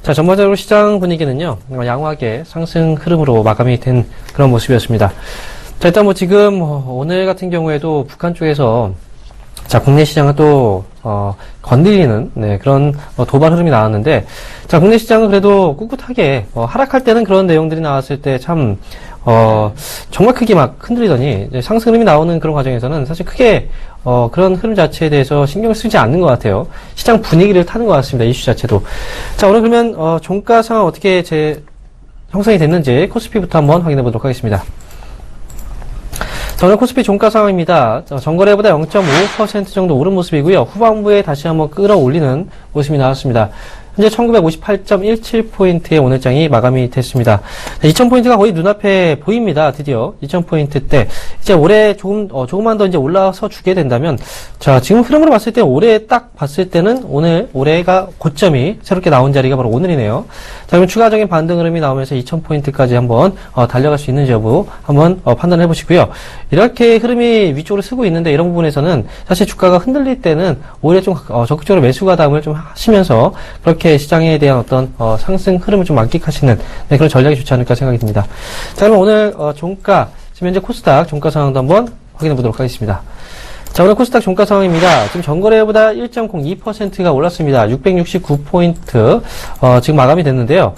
자, 전반적으로 시장 분위기는요, 양호하게 상승 흐름으로 마감이 된 그런 모습이었습니다. 자, 일단 지금 오늘 같은 경우에도 북한 쪽에서 자, 국내 시장을 또 건드리는 그런 도발 흐름이 나왔는데, 자, 국내 시장은 그래도 꿋꿋하게 하락할 때는 그런 내용들이 나왔을 때 참 정말 크게 막 흔들리더니 이제 상승 흐름이 나오는 그런 과정에서는 사실 크게 그런 흐름 자체에 대해서 신경을 쓰지 않는 것 같아요. 시장 분위기를 타는 것 같습니다. 이슈 자체도. 자, 오늘 그러면 종가 상황 어떻게 형성이 됐는지 코스피부터 한번 확인해 보도록 하겠습니다. 자, 오늘 코스피 종가 상황입니다. 전거래보다 0.5% 정도 오른 모습이고요. 후반부에 다시 한번 끌어올리는 모습이 나왔습니다. 현재 1958.17포인트의 오늘장이 마감이 됐습니다. 2000포인트가 거의 눈앞에 보입니다. 드디어 2000포인트대. 이제 올해 조금만 더 이제 올라서 주게 된다면, 자, 지금 흐름으로 봤을 때 올해 딱 봤을 때는 올해가 고점이 새롭게 나온 자리가 바로 오늘이네요. 자, 그러면 추가적인 반등 흐름이 나오면서 2000포인트까지 한번 달려갈 수 있는지 여부 한번 판단해 보시고요. 이렇게 흐름이 위쪽으로 쓰고 있는데 이런 부분에서는 사실 주가가 흔들릴 때는 오히려 좀 적극적으로 매수 가담을 좀 하시면서 그렇게 시장에 대한 어떤 상승 흐름을 좀 만끽하시는 그런 전략이 좋지 않을까 생각이 듭니다. 자, 그럼 오늘 종가, 지금 현재 코스닥 종가 상황도 한번 확인해 보도록 하겠습니다. 자, 오늘 코스닥 종가 상황입니다. 지금 전거래보다 1.02%가 올랐습니다. 669포인트 지금 마감이 됐는데요.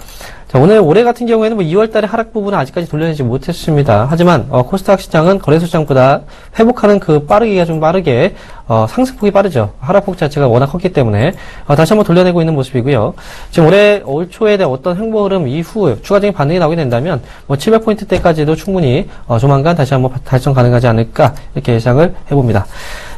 자, 올해 같은 경우에는 2월 달에 하락 부분은 아직까지 돌려내지 못했습니다. 하지만, 코스닥 시장은 거래소 시장보다 회복하는 빠르기가 좀 빠르게, 상승폭이 빠르죠. 하락폭 자체가 워낙 컸기 때문에, 다시 한번 돌려내고 있는 모습이고요. 지금 올 초에 대한 어떤 행보 흐름 이후 추가적인 반등이 나오게 된다면, 700포인트대까지도 충분히, 조만간 다시 한번 달성 가능하지 않을까, 이렇게 예상을 해봅니다.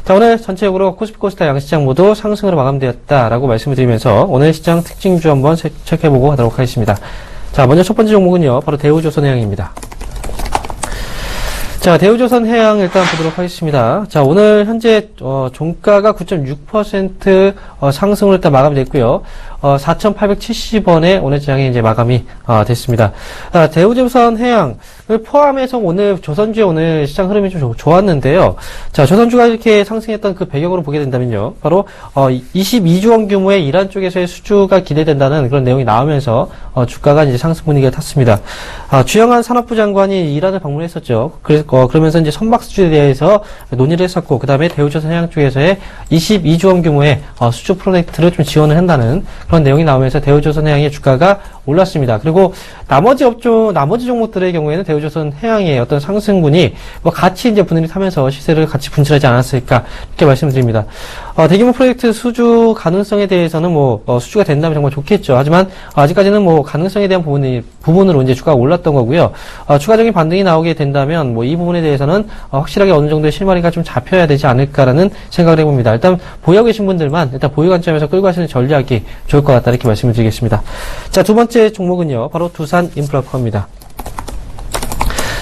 자, 오늘 전체적으로 코스피 코스닥 양시장 모두 상승으로 마감되었다라고 말씀을 드리면서 오늘 시장 특징주 한번 체크해보고 가도록 하겠습니다. 자, 먼저 첫 번째 종목은요, 바로 대우조선해양입니다. 자, 대우조선해양 일단 보도록 하겠습니다. 자, 오늘 현재 종가가 9.6% 상승으로 일단 마감이 됐고요. 4,870원에 오늘 시장이 이제 마감이 됐습니다. 대우조선해양을 포함해서 오늘 조선주의 오늘 시장 흐름이 좀 좋았는데요. 자, 조선주가 이렇게 상승했던 그 배경으로 보게 된다면요. 바로 22조 원 규모의 이란 쪽에서의 수주가 기대된다는 그런 내용이 나오면서 주가가 이제 상승 분위기가 탔습니다. 주영한 산업부 장관이 이란을 방문했었죠. 그러면서 이제 선박 수주에 대해서 논의를 했었고, 그 다음에 대우조선해양 쪽에서의 22조 원 규모의 수주 프로젝트를 좀 지원을 한다는 그런 내용이 나오면서 대우조선해양의 주가가 올랐습니다. 그리고 나머지 종목들의 경우에는 대우조선해양의 어떤 상승분이 뭐 같이 이제 분할이 타면서 시세를 같이 분출하지 않았을까 이렇게 말씀드립니다. 대규모 프로젝트 수주 가능성에 대해서는 수주가 된다면 정말 좋겠죠. 하지만 아직까지는 가능성에 대한 부분으로 이제 주가가 올랐던 거고요. 추가적인 반등이 나오게 된다면 이 부분에 대해서는 확실하게 어느 정도의 실마리가 좀 잡혀야 되지 않을까라는 생각을 해봅니다. 일단 보유하고 계신 분들만 일단 보유 관점에서 끌고 가시는 전략이 좋을 것 같다 이렇게 말씀을 드리겠습니다. 자, 두 번째 종목은요, 바로 두산인프라코어입니다.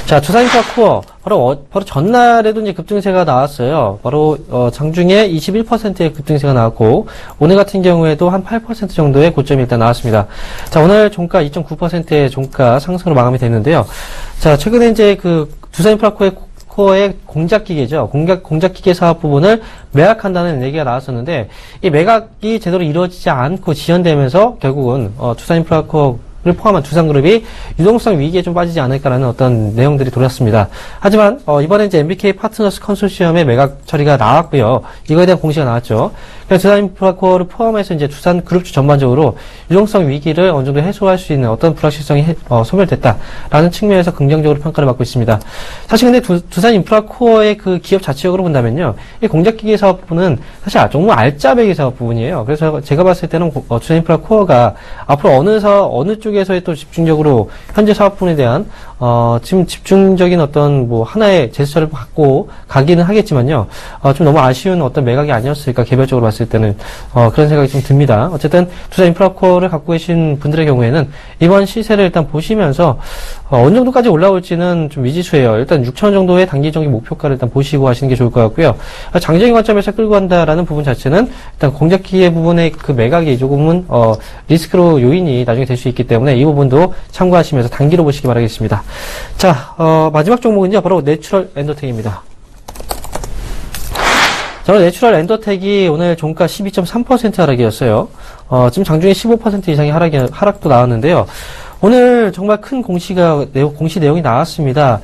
자, 두산인프라코어 바로 전날에도 이제 급등세가 나왔어요. 바로 장중에 21%의 급등세가 나왔고 오늘 같은 경우에도 한 8% 정도의 고점이 일단 나왔습니다. 자, 오늘 종가 2.9%의 종가 상승으로 마감이 됐는데요. 자, 최근에 이제 그 두산인프라코어의 공작기계죠. 공작기계 사업 부분을 매각한다는 얘기가 나왔었는데 이 매각이 제대로 이루어지지 않고 지연되면서 결국은 두산인프라코어를 포함한 두산그룹이 유동성 위기에 좀 빠지지 않을까라는 어떤 내용들이 돌았습니다. 하지만 이번에 이제 MBK 파트너스 컨소시엄의 매각 처리가 나왔고요. 이거에 대한 공시가 나왔죠. 그래서 두산인프라코어를 포함해서 이제 두산그룹주 전반적으로 유동성 위기를 어느 정도 해소할 수 있는 어떤 불확실성이 소멸됐다라는 측면에서 긍정적으로 평가를 받고 있습니다. 사실 근데 두산인프라코어의 그 기업 자체적으로 본다면요, 이 공작기계 사업 부분은 사실 정말 알짜배기 사업 부분이에요. 그래서 제가 봤을 때는 두산인프라코어가 앞으로 어느 쪽에서의 또 집중적으로 현재 사업 부분에 대한 지금 집중적인 어떤 하나의 제스처를 갖고 가기는 하겠지만요, 좀 너무 아쉬운 어떤 매각이 아니었을까, 개별적으로 봤을 때는 그런 생각이 좀 듭니다. 어쨌든 두산인프라코어를 갖고 계신 분들의 경우에는 이번 시세를 일단 보시면서 어느 정도까지 올라올지는 좀 미지수예요. 일단 6,000원 정도의 단기적인 목표가를 일단 보시고 하시는 게 좋을 것 같고요. 장기적인 관점에서 끌고 간다라는 부분 자체는 일단 공작기계 부분의 그 매각이 조금은 리스크로 요인이 나중에 될 수 있기 때문에 이 부분도 참고하시면서 단기로 보시기 바라겠습니다. 자, 마지막 종목은요, 바로 내추럴 엔더텍입니다. 저는 내추럴 엔더텍이 오늘 종가 12.3% 하락이었어요. 지금 장중에 15% 이상의 하락도 나왔는데요. 오늘 정말 큰 공시 내용이 나왔습니다.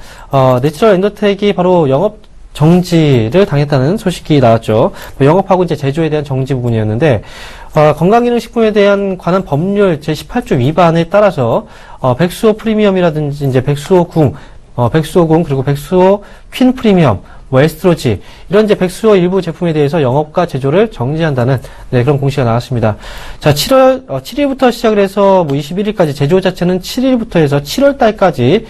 내추럴 엔더텍이 바로 영업 정지를 당했다는 소식이 나왔죠. 영업하고 이제 제조에 대한 정지 부분이었는데, 건강기능식품에 대한 관한 법률 제18조 위반에 따라서, 백수호 프리미엄이라든지 이제 백수호궁, 그리고 백수호 퀸 프리미엄, 에스트로지, 이런 이제 백수호 일부 제품에 대해서 영업과 제조를 정지한다는, 그런 공시가 나왔습니다. 자, 7일부터 시작을 해서 21일까지, 제조 자체는 7일부터 해서 7월 달까지,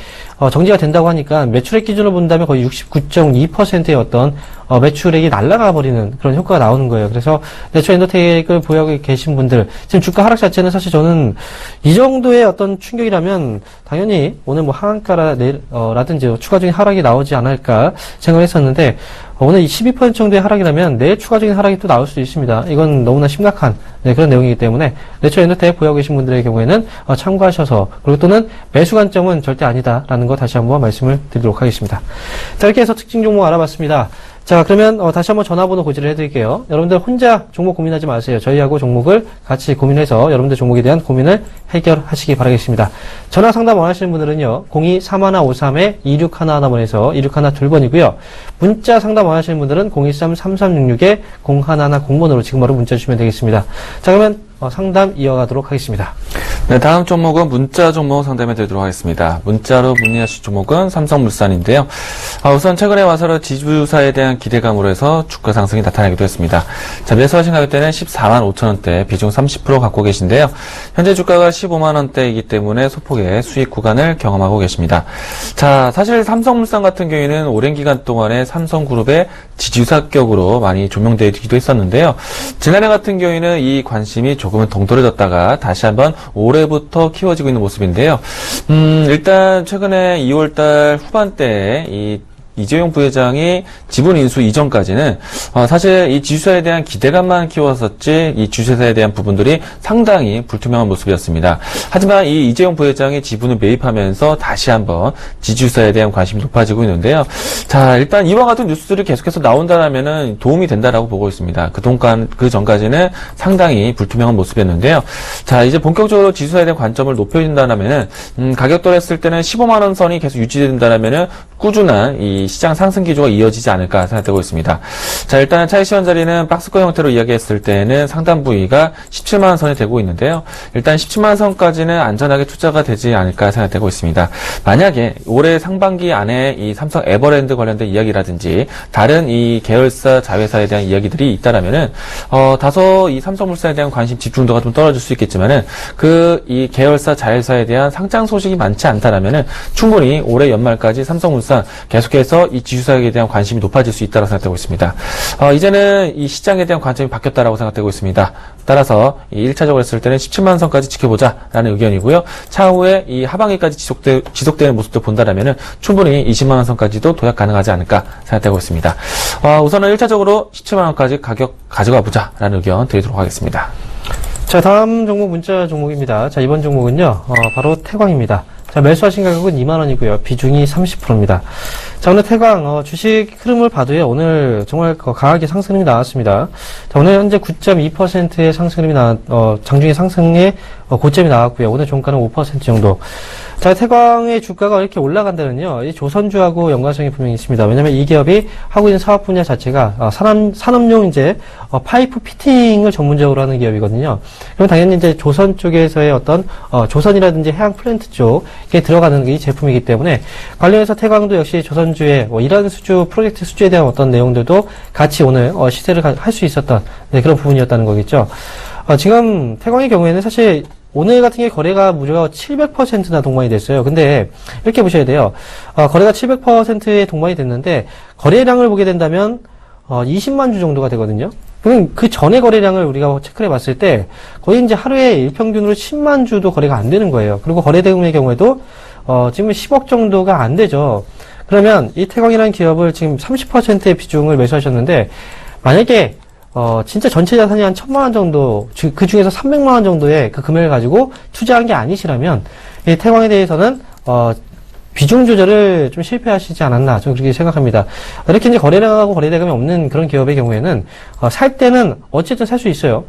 정지가 된다고 하니까 매출액 기준으로 본다면 거의 69.2%의 어떤, 매출액이 날아가 버리는 그런 효과가 나오는 거예요. 그래서 내추럴 엔더텍을 보유하고 계신 분들, 지금 주가 하락 자체는 사실 저는 이 정도의 어떤 충격이라면 당연히 오늘 하한가라든지 추가적인 하락이 나오지 않을까 생각을 했었는데, 오늘 12% 정도의 하락이라면 내일 추가적인 하락이 또 나올 수도 있습니다. 이건 너무나 심각한 그런 내용이기 때문에 내추럴 엔더텍 보유하고 계신 분들의 경우에는 참고하셔서, 그리고 또는 매수 관점은 절대 아니다라는 거 다시 한번 말씀을 드리도록 하겠습니다. 자, 이렇게 해서 특징 종목 알아봤습니다. 자, 그러면 다시 한번 전화번호 고지를 해드릴게요. 여러분들 혼자 종목 고민하지 마세요. 저희하고 종목을 같이 고민해서 여러분들 종목에 대한 고민을 해결하시기 바라겠습니다. 전화 상담 원하시는 분들은요, 02-3153-2611번에서 2612번이고요. 문자 상담 원하시는 분들은 013-3366-0110번으로 지금 바로 문자 주시면 되겠습니다. 자, 그러면 상담 이어가도록 하겠습니다. 네, 다음 종목은 문자 종목 상담해 드리도록 하겠습니다. 문자로 문의하실 종목은 삼성물산인데요. 우선 최근에 와서는 지주사에 대한 기대감으로 해서 주가 상승이 나타나기도 했습니다. 자, 매수하신 가격대는 14만 5천원대, 비중 30% 갖고 계신데요. 현재 주가가 15만원대이기 때문에 소폭의 수익 구간을 경험하고 계십니다. 자, 사실 삼성물산 같은 경우에는 오랜 기간 동안에 삼성그룹의 지주사격으로 많이 조명되기도 했었는데요. 지난해 같은 경우에는 이 관심이 조금은 동떨어졌다가 다시 한번 올해부터 키워지고 있는 모습인데요. 일단 최근에 2월달 후반대에 이재용 부회장이 지분 인수 이전까지는 사실 이 지주사에 대한 기대감만 키웠었지 이 주식사에 대한 부분들이 상당히 불투명한 모습이었습니다. 하지만 이 이재용 부회장이 지분을 매입하면서 다시 한번 지주사에 대한 관심이 높아지고 있는데요. 자, 일단 이와 같은 뉴스들이 계속해서 나온다라면은 도움이 된다라고 보고 있습니다. 그 전까지는 상당히 불투명한 모습이었는데요. 자, 이제 본격적으로 지주사에 대한 관점을 높여준다라면은 가격대로 했을 때는 15만 원 선이 계속 유지된다라면은 꾸준한 이 시장 상승 기조가 이어지지 않을까 생각되고 있습니다. 자, 일단은 차익 실현 자리는 박스권 형태로 이야기했을 때는 상단 부위가 17만 원 선이 되고 있는데요. 일단 17만 원 선까지는 안전하게 투자가 되지 않을까 생각되고 있습니다. 만약에 올해 상반기 안에 이 삼성 에버랜드 관련된 이야기라든지 다른 이 계열사 자회사에 대한 이야기들이 있다라면은 다소 이 삼성물산에 대한 관심 집중도가 좀 떨어질 수 있겠지만은 이 계열사 자회사에 대한 상장 소식이 많지 않다라면은 충분히 올해 연말까지 삼성물산 계속해서 이 지주사에 대한 관심이 높아질 수 있다고 생각되고 있습니다. 이제는 이 시장에 대한 관점이 바뀌었다라고 생각되고 있습니다. 따라서 이 1차적으로 했을 때는 17만 원 선까지 지켜보자라는 의견이고요. 차후에 이 하반기까지 지속되는 모습도 본다라면은 충분히 20만 원 선까지도 도약 가능하지 않을까 생각되고 있습니다. 우선은 1차적으로 17만 원까지 가격 가져가 보자라는 의견 드리도록 하겠습니다. 자, 다음 종목 문자 종목입니다. 자, 이번 종목은요, 바로 태광입니다. 자, 매수하신 가격은 2만원이고요. 비중이 30%입니다. 자, 오늘 태광, 주식 흐름을 봐도요, 오늘 정말 강하게 상승 흐름이 나왔습니다. 자, 오늘 현재 9.2%의 상승 흐름이 장중의 상승의 고점이 나왔고요. 오늘 종가는 5% 정도. 자, 태광의 주가가 이렇게 올라간다면요, 이 조선주하고 연관성이 분명히 있습니다. 왜냐면 이 기업이 하고 있는 사업 분야 자체가, 산업용 이제, 파이프 피팅을 전문적으로 하는 기업이거든요. 그럼 당연히 이제 조선 쪽에서의 어떤, 조선이라든지 해양 플랜트 쪽에 들어가는 이 제품이기 때문에 관련해서 태광도 역시 조선주의 이런 프로젝트 수주에 대한 어떤 내용들도 같이 오늘, 시세를 할 수 있었던, 네, 그런 부분이었다는 거겠죠. 지금 태광의 경우에는 사실 오늘 같은 게 거래가 무려 700%나 동반이 됐어요. 근데 이렇게 보셔야 돼요. 거래가 700%의 동반이 됐는데 거래량을 보게 된다면 20만 주 정도가 되거든요. 그럼 그 전에 거래량을 우리가 체크해 봤을 때 거의 이제 하루에 일평균으로 10만 주도 거래가 안 되는 거예요. 그리고 거래 대금의 경우에도 지금 10억 정도가 안 되죠. 그러면 이 태광이라는 기업을 지금 30%의 비중을 매수하셨는데 만약에 진짜 전체 자산이 한 1,000만 원 정도, 그 중에서 300만 원 정도의 그 금액을 가지고 투자한 게 아니시라면, 이 태광에 대해서는, 비중 조절을 좀 실패하시지 않았나, 저는 그렇게 생각합니다. 이렇게 이제 거래량하고 거래대금이 없는 그런 기업의 경우에는, 살 때는 어쨌든 살 수 있어요.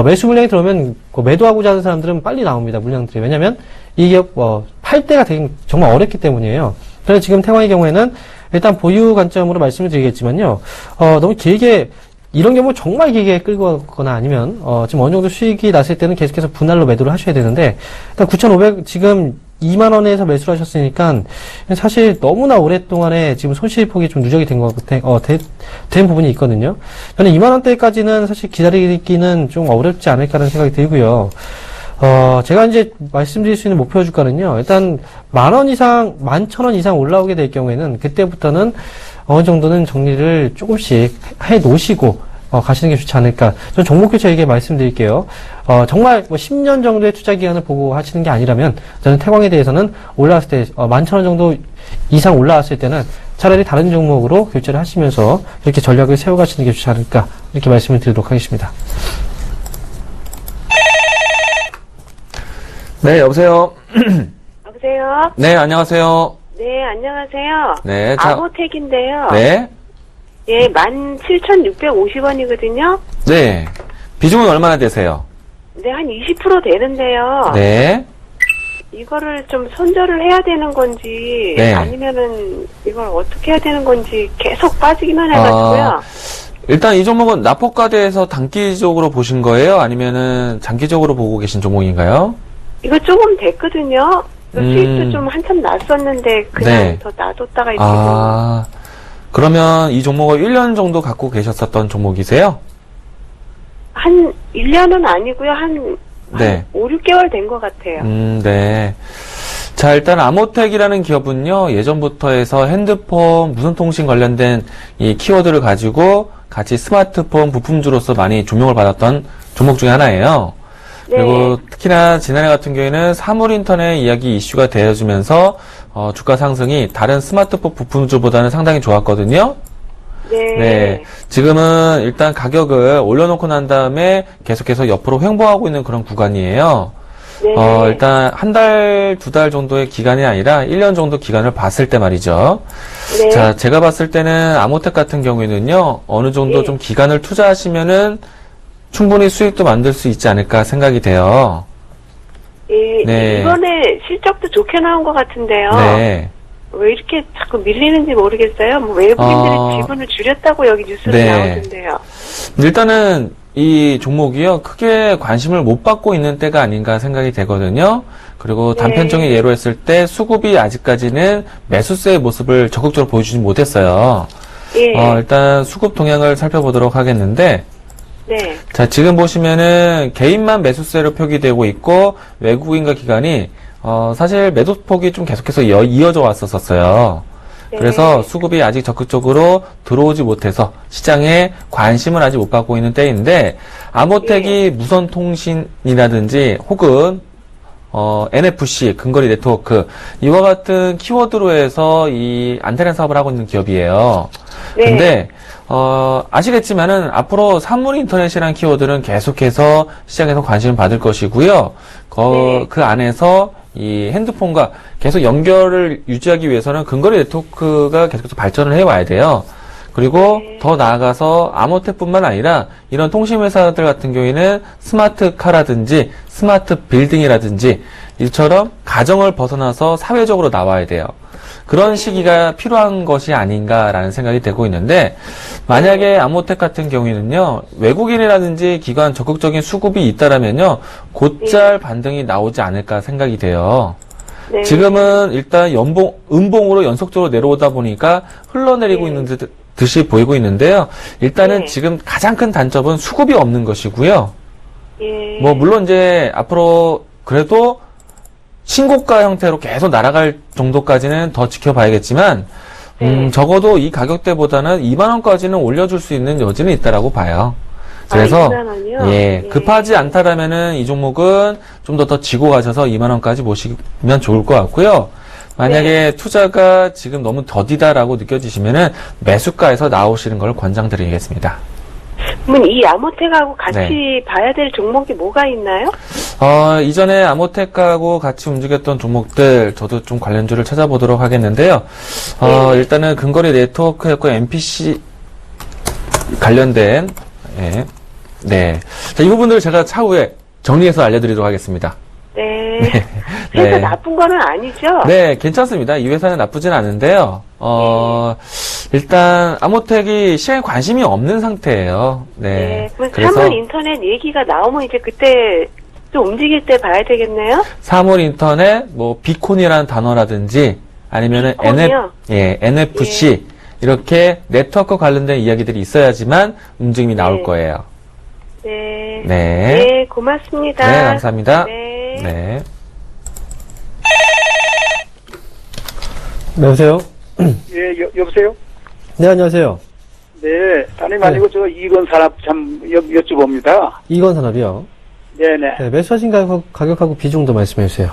매수 물량이 들어오면, 매도하고자 하는 사람들은 빨리 나옵니다, 물량들이. 왜냐면, 이 기업, 팔 때가 되게 정말 어렵기 때문이에요. 그래서 지금 태광의 경우에는, 일단 보유 관점으로 말씀을 드리겠지만요, 너무 길게, 이런 경우 정말 길게 끌고 가거나 아니면 지금 어느 정도 수익이 났을 때는 계속해서 분할로 매도를 하셔야 되는데 일단 9,500 지금 2만 원에서 매수를 하셨으니까 사실 너무나 오랫동안에 지금 손실폭이 좀 누적이 된 것 같아 된 부분이 있거든요. 저는 2만 원대까지는 사실 기다리기는 좀 어렵지 않을까라는 생각이 들고요. 제가 이제 말씀드릴 수 있는 목표 주가는요. 일단 10,000원 이상, 11,000원 이상 올라오게 될 경우에는 그때부터는 어느 정도는 정리를 조금씩 해 놓으시고 가시는 게 좋지 않을까. 전 종목교 저에게 말씀드릴게요. 정말 10년 정도의 투자 기간을 보고 하시는 게 아니라면 저는 태광에 대해서는 올라왔을 때 11,000원 정도 이상 올라왔을 때는 차라리 다른 종목으로 교체를 하시면서 이렇게 전략을 세워가시는 게 좋지 않을까. 이렇게 말씀을 드리도록 하겠습니다. 네, 여보세요. 여보세요? 네, 안녕하세요. 네, 안녕하세요. 네, 아모텍인데요. 네. 예, 17,650원이거든요. 네. 비중은 얼마나 되세요? 네, 한 20% 되는데요. 네. 이거를 좀 손절을 해야 되는 건지, 네. 아니면은 이걸 어떻게 해야 되는 건지 계속 빠지기만 해가지고요. 일단 이 종목은 납폭과대에서 단기적으로 보신 거예요? 아니면은 장기적으로 보고 계신 종목인가요? 이거 조금 됐거든요. 수익도 좀 한참 났었는데 그냥 네. 더 놔뒀다가 이렇게 그러면 이 종목을 1년 정도 갖고 계셨었던 종목이세요? 한 1년은 아니고요. 한 네. 5, 6개월 된 것 같아요. 네. 자, 일단 아모텍이라는 기업은요, 예전부터 해서 핸드폰, 무선통신 관련된 이 키워드를 가지고 같이 스마트폰 부품주로서 많이 조명을 받았던 종목 중에 하나예요. 네. 그리고 특히나 지난해 같은 경우에는 사물인터넷 이야기 이슈가 되어지면서 주가 상승이 다른 스마트폰 부품주보다는 상당히 좋았거든요. 네. 네. 지금은 일단 가격을 올려놓고 난 다음에 계속해서 옆으로 횡보하고 있는 그런 구간이에요. 네. 일단 한 달, 2달 정도의 기간이 아니라 1년 정도 기간을 봤을 때 말이죠. 네. 자, 제가 봤을 때는 아모텍 같은 경우에는요, 어느 정도 네. 좀 기간을 투자하시면은 충분히 수익도 만들 수 있지 않을까 생각이 돼요. 예, 네. 이번에 실적도 좋게 나온 것 같은데요. 네. 왜 이렇게 자꾸 밀리는지 모르겠어요. 뭐 외국인들이 지분을 줄였다고 여기 뉴스로 네. 나오던데요. 일단은 이 종목이요, 크게 관심을 못 받고 있는 때가 아닌가 생각이 되거든요. 그리고 단편적인 예로 했을 때 수급이 아직까지는 매수세의 모습을 적극적으로 보여주지 못했어요. 예. 일단 수급 동향을 살펴보도록 하겠는데, 네. 자, 지금 보시면은 개인만 매수세로 표기되고 있고 외국인과 기관이 사실 매도폭이 좀 계속해서 이어져 왔었어요. 네. 그래서 수급이 아직 적극적으로 들어오지 못해서 시장에 관심을 아직 못 받고 있는 때인데, 아모텍이 무선통신이라든지 혹은 NFC, 근거리 네트워크, 이와 같은 키워드로 해서 이 안테나 사업을 하고 있는 기업이에요. 네. 근데, 아시겠지만은 앞으로 사물 인터넷이라는 키워드는 계속해서 시장에서 관심을 받을 것이고요. 네. 그 안에서 이 핸드폰과 계속 연결을 유지하기 위해서는 근거리 네트워크가 계속해서 발전을 해와야 돼요. 그리고 더 나아가서 아모텍뿐만 아니라 이런 통신회사들 같은 경우에는 스마트카라든지 스마트 빌딩이라든지 이처럼 가정을 벗어나서 사회적으로 나와야 돼요. 그런 시기가 필요한 것이 아닌가라는 생각이 되고 있는데, 만약에 아모텍 같은 경우에는요, 외국인이라든지 기관 적극적인 수급이 있다라면요, 곧잘 반등이 나오지 않을까 생각이 돼요. 네. 지금은 일단 음봉으로 연속적으로 내려오다 보니까 흘러내리고 있는 듯이 보이고 있는데요. 일단은 네. 지금 가장 큰 단점은 수급이 없는 것이고요. 예. 뭐 물론 이제 앞으로 그래도 신고가 형태로 계속 날아갈 정도까지는 더 지켜봐야겠지만, 적어도 이 가격대보다는 2만 원까지는 올려줄 수 있는 여지는 있다라고 봐요. 그래서 2만 원이요? 예, 급하지 않다라면은 이 종목은 좀 더 지고 가셔서 2만 원까지 모시면 좋을 것 같고요. 만약에 투자가 지금 너무 더디다라고 느껴지시면은 매수가에서 나오시는 걸 권장드리겠습니다. 그러면 이 아모텍하고 같이 네. 봐야 될 종목이 뭐가 있나요? 이전에 아모텍하고 같이 움직였던 종목들, 저도 좀 관련주를 찾아보도록 하겠는데요. 일단은 근거리 네트워크였고, MPC 관련된, 예. 네. 자, 이 부분들을 제가 차후에 정리해서 알려드리도록 하겠습니다. 네. 그래서 네. 나쁜 거는 아니죠? 네, 괜찮습니다. 이 회사는 나쁘진 않은데요. 일단, 아모텍이 시장에 관심이 없는 상태예요. 네. 그럼 그래서 사물 인터넷 얘기가 나오면 이제 그때 좀 움직일 때 봐야 되겠네요? 사물 인터넷, 뭐, 비콘이라는 단어라든지, 아니면은 비콘이요? NFC, 이렇게 네트워크 관련된 이야기들이 있어야지만 움직임이 나올 거예요. 네. 네. 네, 고맙습니다. 네, 감사합니다. 네. 네. 네, 여보세요? 예, 여보세요? 네, 안녕하세요. 네, 아님 아니고 저 이건 산업 참 여쭤봅니다. 이건 산업이요. 네네. 네, 매수하신 가격하고 비중도 말씀해 주세요.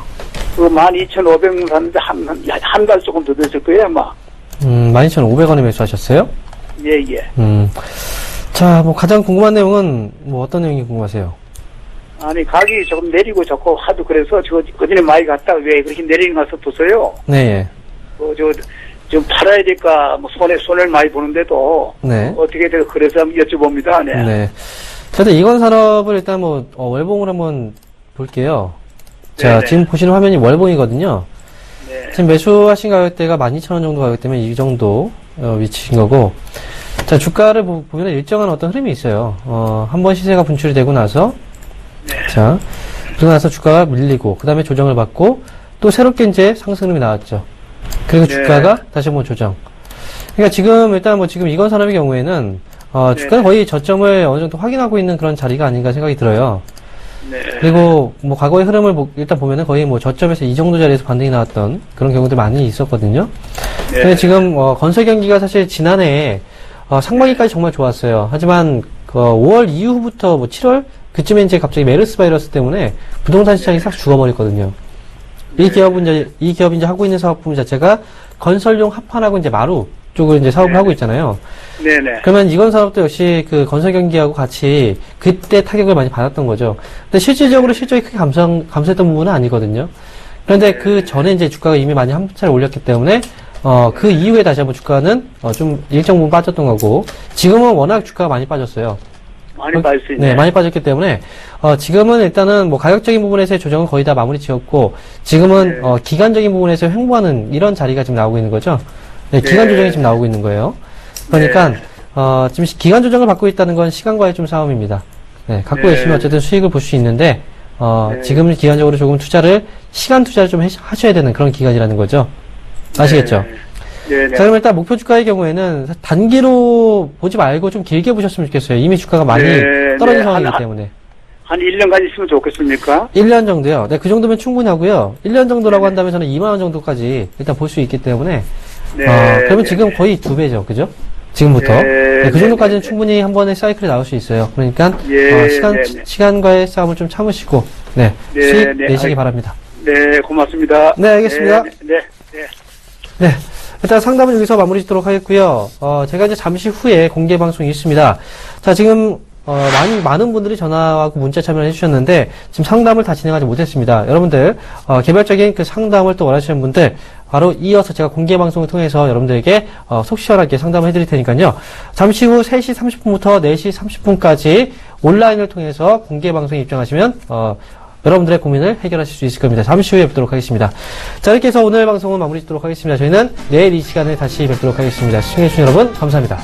그 12,500원 샀는데 한 달 조금 더 됐을 거예요, 아마. 12,500원에 매수하셨어요? 예, 예. 자, 뭐 가장 궁금한 내용은 뭐 어떤 내용이 궁금하세요? 아니, 가격이 조금 내리고 좋고 하도 그래서 그전에 많이 갔다 왜 그렇게 내리는 가서 보세요. 네, 예. 좀 팔아야 될까, 뭐 손해를 많이 보는데도. 네. 어떻게 돼서 그래서 한번 여쭤봅니다, 네. 네. 저도 이건 산업을 일단 뭐, 월봉을 한번 볼게요. 자, 네네. 지금 보시는 화면이 월봉이거든요. 네. 지금 매수하신 가격대가 12,000원 정도 가격대면 이 정도, 위치인 거고. 자, 주가를 보면 일정한 어떤 흐름이 있어요. 한번 시세가 분출이 되고 나서. 자, 그러고 나서 주가가 밀리고, 그 다음에 조정을 받고, 또 새롭게 이제 상승 흐름이 나왔죠. 그리고 네. 주가가 다시 한번 조정. 그러니까 지금 일단 뭐 지금 이건 산업의 경우에는 주가는 거의 저점을 어느 정도 확인하고 있는 그런 자리가 아닌가 생각이 들어요. 네. 그리고 뭐 과거의 흐름을 일단 보면은 거의 뭐 저점에서 이 정도 자리에서 반등이 나왔던 그런 경우들 많이 있었거든요. 네. 근데 지금 건설 경기가 사실 지난해 상반기까지 정말 좋았어요. 하지만 5월 이후부터 뭐 7월 그쯤에 이제 갑자기 메르스 바이러스 때문에 부동산 시장이 싹 죽어버렸거든요. 이 기업이 이제 하고 있는 사업 분야 자체가 건설용 합판하고 이제 마루 쪽을 이제 사업을 하고 있잖아요. 네네. 그러면 이건 산업도 역시 그 건설 경기하고 같이 그때 타격을 많이 받았던 거죠. 근데 실질적으로 실적이 크게 감소했던 부분은 아니거든요. 그런데 그 전에 이제 주가가 이미 많이 한 차례 올렸기 때문에 그 이후에 다시 한번 주가는 좀 일정 부분 빠졌던 거고, 지금은 워낙 주가가 많이 빠졌어요. 많이 빠졌어요. 네, 많이 빠졌기 때문에 지금은 일단은 뭐 가격적인 부분에서의 조정은 거의 다 마무리 지었고 지금은 네. 기간적인 부분에서 횡보하는 이런 자리가 지금 나오고 있는 거죠. 네, 네. 기간 조정이 지금 나오고 있는 거예요. 그러니까 지금 기간 조정을 받고 있다는 건 시간과의 좀 싸움입니다. 네, 갖고 네. 계시면 어쨌든 수익을 볼 수 있는데 네. 지금 기간적으로 조금 시간 투자를 좀 하셔야 되는 그런 기간이라는 거죠. 아시겠죠? 네. 자, 그럼 일단 목표 주가의 경우에는 단기로 보지 말고 좀 길게 보셨으면 좋겠어요. 이미 주가가 많이 네, 떨어진 네. 상황이기 때문에. 한 1년간 있으면 좋겠습니까? 1년 정도요. 네, 그 정도면 충분하고요. 1년 정도라고 한다면 저는 2만 원 정도까지 일단 볼 수 있기 때문에 네. 그러면 네. 지금 거의 2배죠. 그죠? 지금부터. 네, 네, 그 정도까지는 네. 충분히 한 번의 사이클이 나올 수 있어요. 그러니까 네, 시간과의 싸움을 좀 참으시고 네, 수익 네. 내시기 바랍니다. 네, 고맙습니다. 네, 알겠습니다. 네. 네. 일단 상담은 여기서 마무리 짓도록 하겠고요. 제가 이제 잠시 후에 공개 방송이 있습니다. 자, 지금, 많은 분들이 전화하고 문자 참여를 해주셨는데, 지금 상담을 다 진행하지 못했습니다. 여러분들, 개별적인 그 상담을 또 원하시는 분들, 바로 이어서 제가 공개 방송을 통해서 여러분들에게, 속 시원하게 상담을 해드릴 테니까요. 잠시 후 3시 30분부터 4시 30분까지 온라인을 통해서 공개 방송에 입장하시면, 여러분들의 고민을 해결하실 수 있을 겁니다. 잠시 후에 뵙도록 하겠습니다. 자, 이렇게 해서 오늘 방송은 마무리 짓도록 하겠습니다. 저희는 내일 이 시간에 다시 뵙도록 하겠습니다. 시청해주신 여러분, 감사합니다.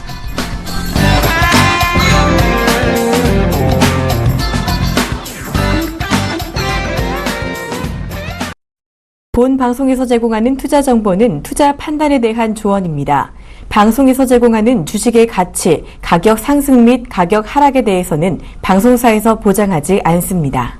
본 방송에서 제공하는 투자 정보는 투자 판단에 대한 조언입니다. 방송에서 제공하는 주식의 가치, 가격 상승 및 가격 하락에 대해서는 방송사에서 보장하지 않습니다.